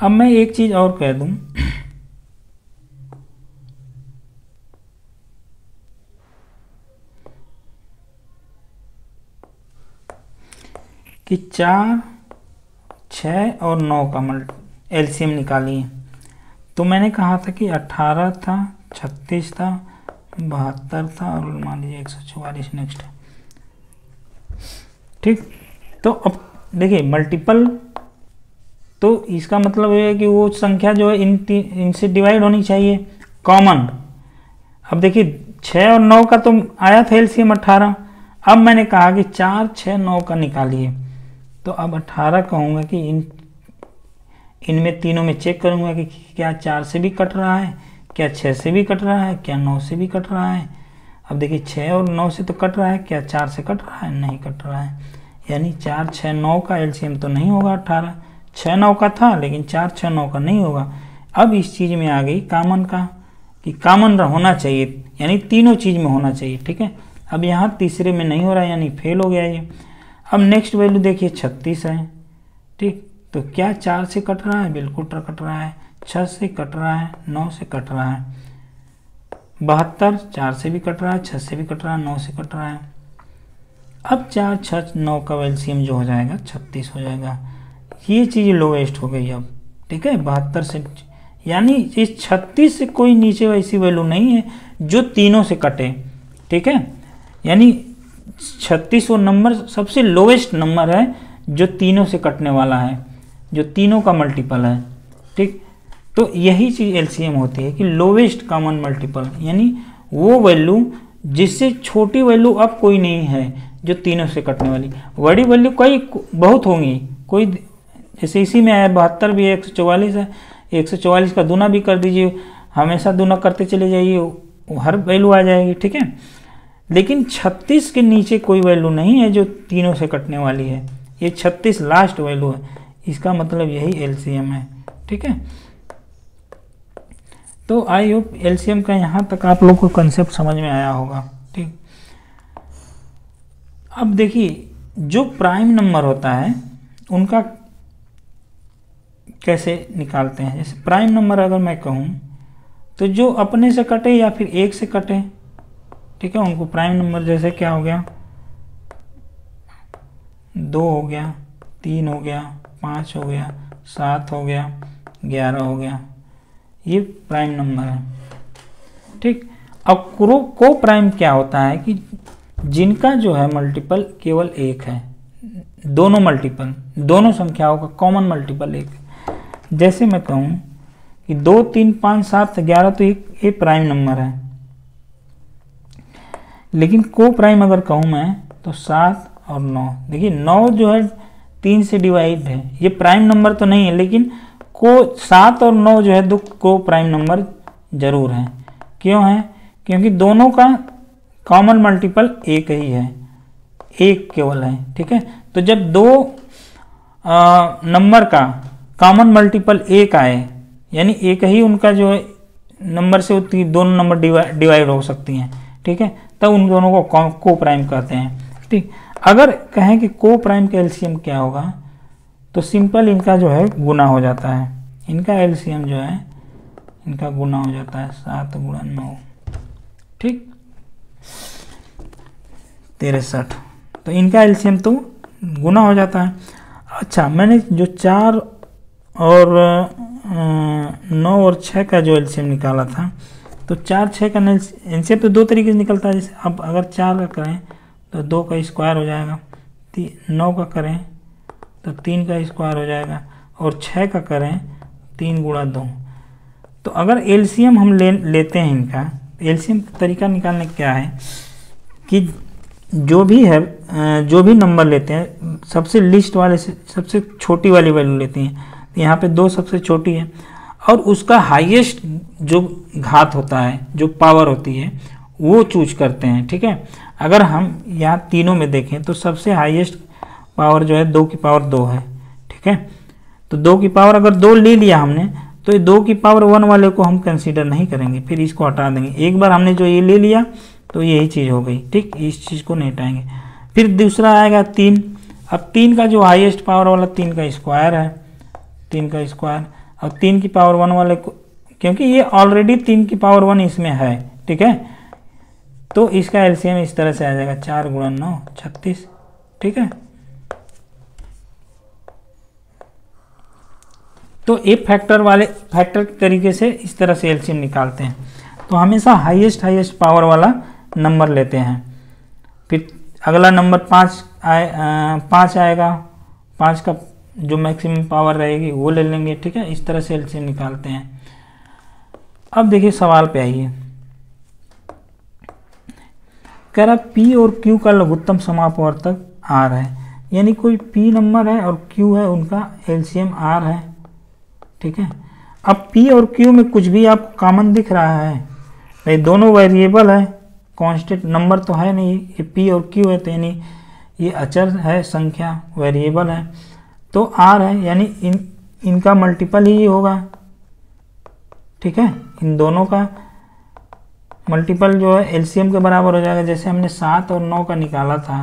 अब मैं एक चीज़ और कह दूँ कि 4, 6 और 9 का एलसीएम निकालिए, तो मैंने कहा था कि 18 था, 36 था, 72 था और मान लीजिए 144 नेक्स्ट है। ठीक, तो अब देखिए मल्टीपल, तो इसका मतलब ये है कि वो संख्या जो है इनसे डिवाइड होनी चाहिए, कॉमन। अब देखिए 6 और 9 का तो आया था एलसीएम 18, अब मैंने कहा कि 4, 6, 9 का निकालिए, तो अब 18 कहूँगा कि इनमें तीनों में चेक करूँगा कि क्या 4 से भी कट रहा है, क्या 6 से भी कट रहा है, क्या 9 से भी कट रहा है। अब देखिए 6 और 9 से तो कट रहा है, क्या 4 से कट रहा है, नहीं कट रहा है, यानी 4, 6, 9 का एलसीएम तो नहीं होगा 18। 6, 9 का था लेकिन 4, 6, 9 का नहीं होगा। अब इस चीज़ में आ गई कॉमन का, कि कॉमन होना चाहिए, यानी तीनों चीज़ में होना चाहिए। ठीक है, अब यहाँ तीसरे में नहीं हो रहा है, यानी फेल हो गया ये। अब नेक्स्ट वैल्यू देखिए 36 है। ठीक, तो क्या 4 से कट रहा है, बिल्कुल कट रहा है, 6 से कट रहा है, 9 से कट रहा है, 72 4 से भी कट रहा है, 6 से भी कट रहा है, 9 से कट रहा है। अब 4, 6, 9 का एलसीएम जो हो जाएगा 36 हो जाएगा, ये चीज़ लोवेस्ट हो गई अब। ठीक है, 72 से यानी इस 36 से कोई नीचे वैसी वैल्यू नहीं है जो तीनों से कटे, ठीक है। यानी 36 वो नंबर सबसे लोवेस्ट नंबर है जो तीनों से कटने वाला है, जो तीनों का मल्टीपल है, ठीक। तो यही चीज़ एलसीएम होती है कि लोवेस्ट कॉमन मल्टीपल, यानी वो वैल्यू जिससे छोटी वैल्यू अब कोई नहीं है जो तीनों से कटने वाली। बड़ी वैल्यू कई बहुत होंगी, कोई जैसे इसी में है 72 भी है, 144 है, 144 का दूना भी कर दीजिए, हमेशा दूना करते चले जाइए, हर वैल्यू आ जाएगी, ठीक है। लेकिन 36 के नीचे कोई वैल्यू नहीं है जो तीनों से कटने वाली है, ये 36 लास्ट वैल्यू है, इसका मतलब यही एलसीएम है, ठीक है। तो आई होप एलसीएम का यहाँ तक आप लोग को कंसेप्ट समझ में आया होगा, ठीक। अब देखिए जो प्राइम नंबर होता है उनका कैसे निकालते हैं। जैसे प्राइम नंबर अगर मैं कहूँ तो जो अपने से कटे या फिर एक से कटे, ठीक है, उनको प्राइम नंबर, जैसे क्या हो गया 2 हो गया, 3 हो गया, 5 हो गया, 7 हो गया, 11 हो गया, ये प्राइम नंबर है, ठीक। अब को प्राइम क्या होता है कि जिनका जो है मल्टीपल केवल एक है, दोनों मल्टीपल, दोनों संख्याओं का कॉमन मल्टीपल एक है। जैसे मैं कहूँ कि 2, 3, 5, 7, 11 तो ये प्राइम नंबर है, लेकिन को प्राइम अगर कहूँ मैं तो 7 और 9, देखिए 9 जो है 3 से डिवाइड है, ये प्राइम नंबर तो नहीं है, लेकिन को 7 और 9 जो है दो को प्राइम नंबर जरूर है। क्यों है? क्योंकि दोनों का कॉमन मल्टीपल एक ही है, एक केवल है, ठीक है। तो जब दो नंबर का कॉमन मल्टीपल एक आए, यानी एक ही उनका जो है नंबर से दोनों नंबर डिवाइड हो सकती हैं, ठीक है, तब उन दोनों को को प्राइम कहते हैं, ठीक। अगर कहें कि को प्राइम का एलसीएम क्या होगा तो सिंपल इनका जो है गुना हो जाता है, इनका एलसीएम जो है इनका गुना हो जाता है 7 गुणा 9, ठीक, 63। तो इनका एलसीएम तो गुना हो जाता है। अच्छा, मैंने जो 4 और 9 और 6 का जो एलसीएम निकाला था, तो 4, 6 का एलसीएम तो दो तरीके से निकलता है। जैसे अब अगर 4 का करें तो 2 का स्क्वायर हो जाएगा, 9 का करें तो 3 का स्क्वायर हो जाएगा, और 6 का करें 3 गुणा 2। तो अगर एलसीएम हम लेते हैं इनका, एलसीएम का तरीका निकालने क्या है कि जो भी है, जो भी नंबर लेते हैं सबसे लिस्ट वाले से सबसे छोटी वाली वैल्यू लेते हैं। तो यहाँ पे 2 सबसे छोटी है, और उसका हाईएस्ट जो घात होता है, जो पावर होती है, वो चूज करते हैं, ठीक है। अगर हम यहाँ तीनों में देखें तो सबसे हाईएस्ट पावर जो है 2 की पावर 2 है, ठीक है। तो 2 की पावर अगर 2 ले लिया हमने, तो 2 की पावर 1 वाले को हम कंसीडर नहीं करेंगे, फिर इसको हटा देंगे। एक बार हमने जो ये ले लिया तो यही चीज़ हो गई, ठीक, इस चीज़ को नहीं हटाएंगे। फिर दूसरा आएगा 3। अब 3 का जो हाईएस्ट पावर वाला 3 का स्क्वायर है, 3 का स्क्वायर, और 3 की पावर 1 वाले को, क्योंकि ये ऑलरेडी 3 की पावर 1 इसमें है, ठीक है, तो इसका एलसीएम इस तरह से आ जाएगा 4 गुणा 9 36, ठीक है। तो एक फैक्टर के तरीके से इस तरह से एलसीएम निकालते हैं। तो हमेशा हाईएस्ट पावर वाला नंबर लेते हैं। फिर अगला नंबर 5 आएगा, 5 का जो मैक्सिमम पावर रहेगी वो ले लेंगे, ठीक है। इस तरह से एलसीएम निकालते हैं। अब देखिए सवाल पे आइए, कह रहा पी और क्यू का लघुत्तम समापवर्तक आर है, यानी कोई पी नंबर है और क्यू है, उनका एलसीएम आर है, ठीक है। अब पी और क्यू में कुछ भी आपको कॉमन दिख रहा है नहीं, दोनों वेरिएबल है, कांस्टेंट नंबर तो है नहीं, ये पी और क्यू है, तो यानी ये अचर है, संख्या वेरिएबल है, तो आर है, यानी इनका मल्टीपल ही होगा, ठीक है। इन दोनों का मल्टीपल जो है एलसीएम के बराबर हो जाएगा। जैसे हमने 7 और 9 का निकाला था,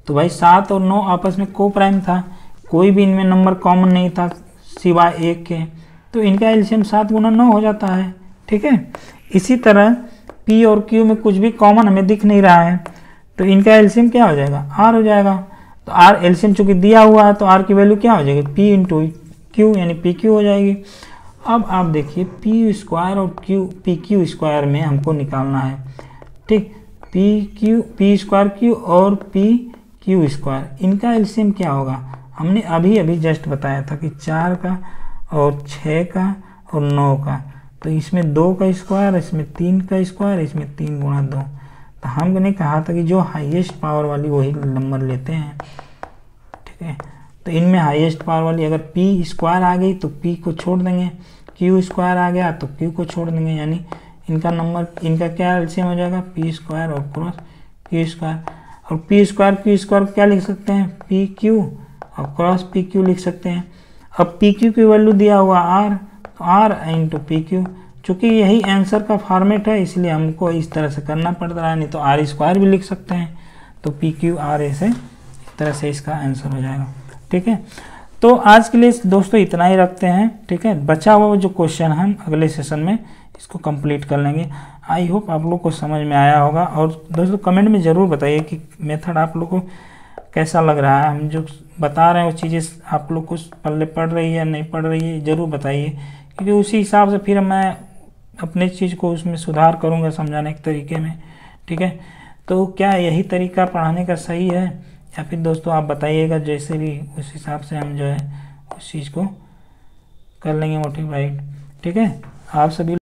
तो भाई 7 और 9 आपस में को प्राइम था, कोई भी इनमें नंबर कॉमन नहीं था सिवाय 1 के, तो इनका एलसीएम 7 गुना 9 हो जाता है, ठीक है। इसी तरह पी और क्यू में कुछ भी कॉमन हमें दिख नहीं रहा है, तो इनका एलसीएम क्या हो जाएगा, आर हो जाएगा। तो आर एलसीएम चूंकि दिया हुआ है, तो आर की वैल्यू क्या हो जाएगी, पी इंटू क्यू, यानी पी क्यू हो जाएगी। अब आप देखिए पी स्क्वायर और पी क्यू स्क्वायर में हमको निकालना है, ठीक। पी स्क्वायर क्यू और पी क्यू स्क्वायर, इनका एलसीएम क्या होगा? हमने अभी जस्ट बताया था कि 4 का और 6 का और 9 का, तो इसमें 2 का स्क्वायर, इसमें 3 का स्क्वायर, इसमें 3 गुणा 2। तो हमने कहा था कि जो हाईएस्ट पावर वाली वही नंबर लेते हैं, ठीक है। तो इनमें हाईएस्ट पावर वाली अगर पी स्क्वायर आ गई तो पी को छोड़ देंगे, क्यू स्क्वायर आ गया तो क्यू को छोड़ देंगे, यानी इनका नंबर, इनका क्या एलसीएम हो जाएगा? पी स्क्वायर और क्रॉस क्यू स्क्वायर। और पी स्क्वायर क्यू स्क्वायर क्या लिख सकते हैं? पी क्यू और क्रॉस पी क्यू लिख सकते हैं। अब पी क्यू की वैल्यू दिया हुआ आर, तो आर इंटू पी क्यू, चूँकि यही आंसर का फॉर्मेट है इसलिए हमको इस तरह से करना पड़ रहा है, नहीं तो आर स्क्वायर भी लिख सकते हैं। तो पी क्यू आर ऐसे इस तरह से इसका आंसर हो जाएगा, ठीक है। तो आज के लिए दोस्तों इतना ही रखते हैं, ठीक है। बचा हुआ जो क्वेश्चन हम अगले सेशन में इसको कंप्लीट कर लेंगे। आई होप आप लोग को समझ में आया होगा। और दोस्तों कमेंट में ज़रूर बताइए कि मेथड आप लोग को कैसा लग रहा है, हम जो बता रहे हैं वो चीज़ें आप लोग को पल्ले पड़ रही है या नहीं पड़ रही है, ज़रूर बताइए, क्योंकि उसी हिसाब से फिर मैं अपने चीज़ को उसमें सुधार करूँगा समझाने के तरीके में, ठीक है। तो क्या यही तरीका पढ़ाने का सही है, या फिर दोस्तों आप बताइएगा, जैसे भी उस हिसाब से हम जो है उस चीज़ को कर लेंगे मोटिवेट, ठीक है। आप सभी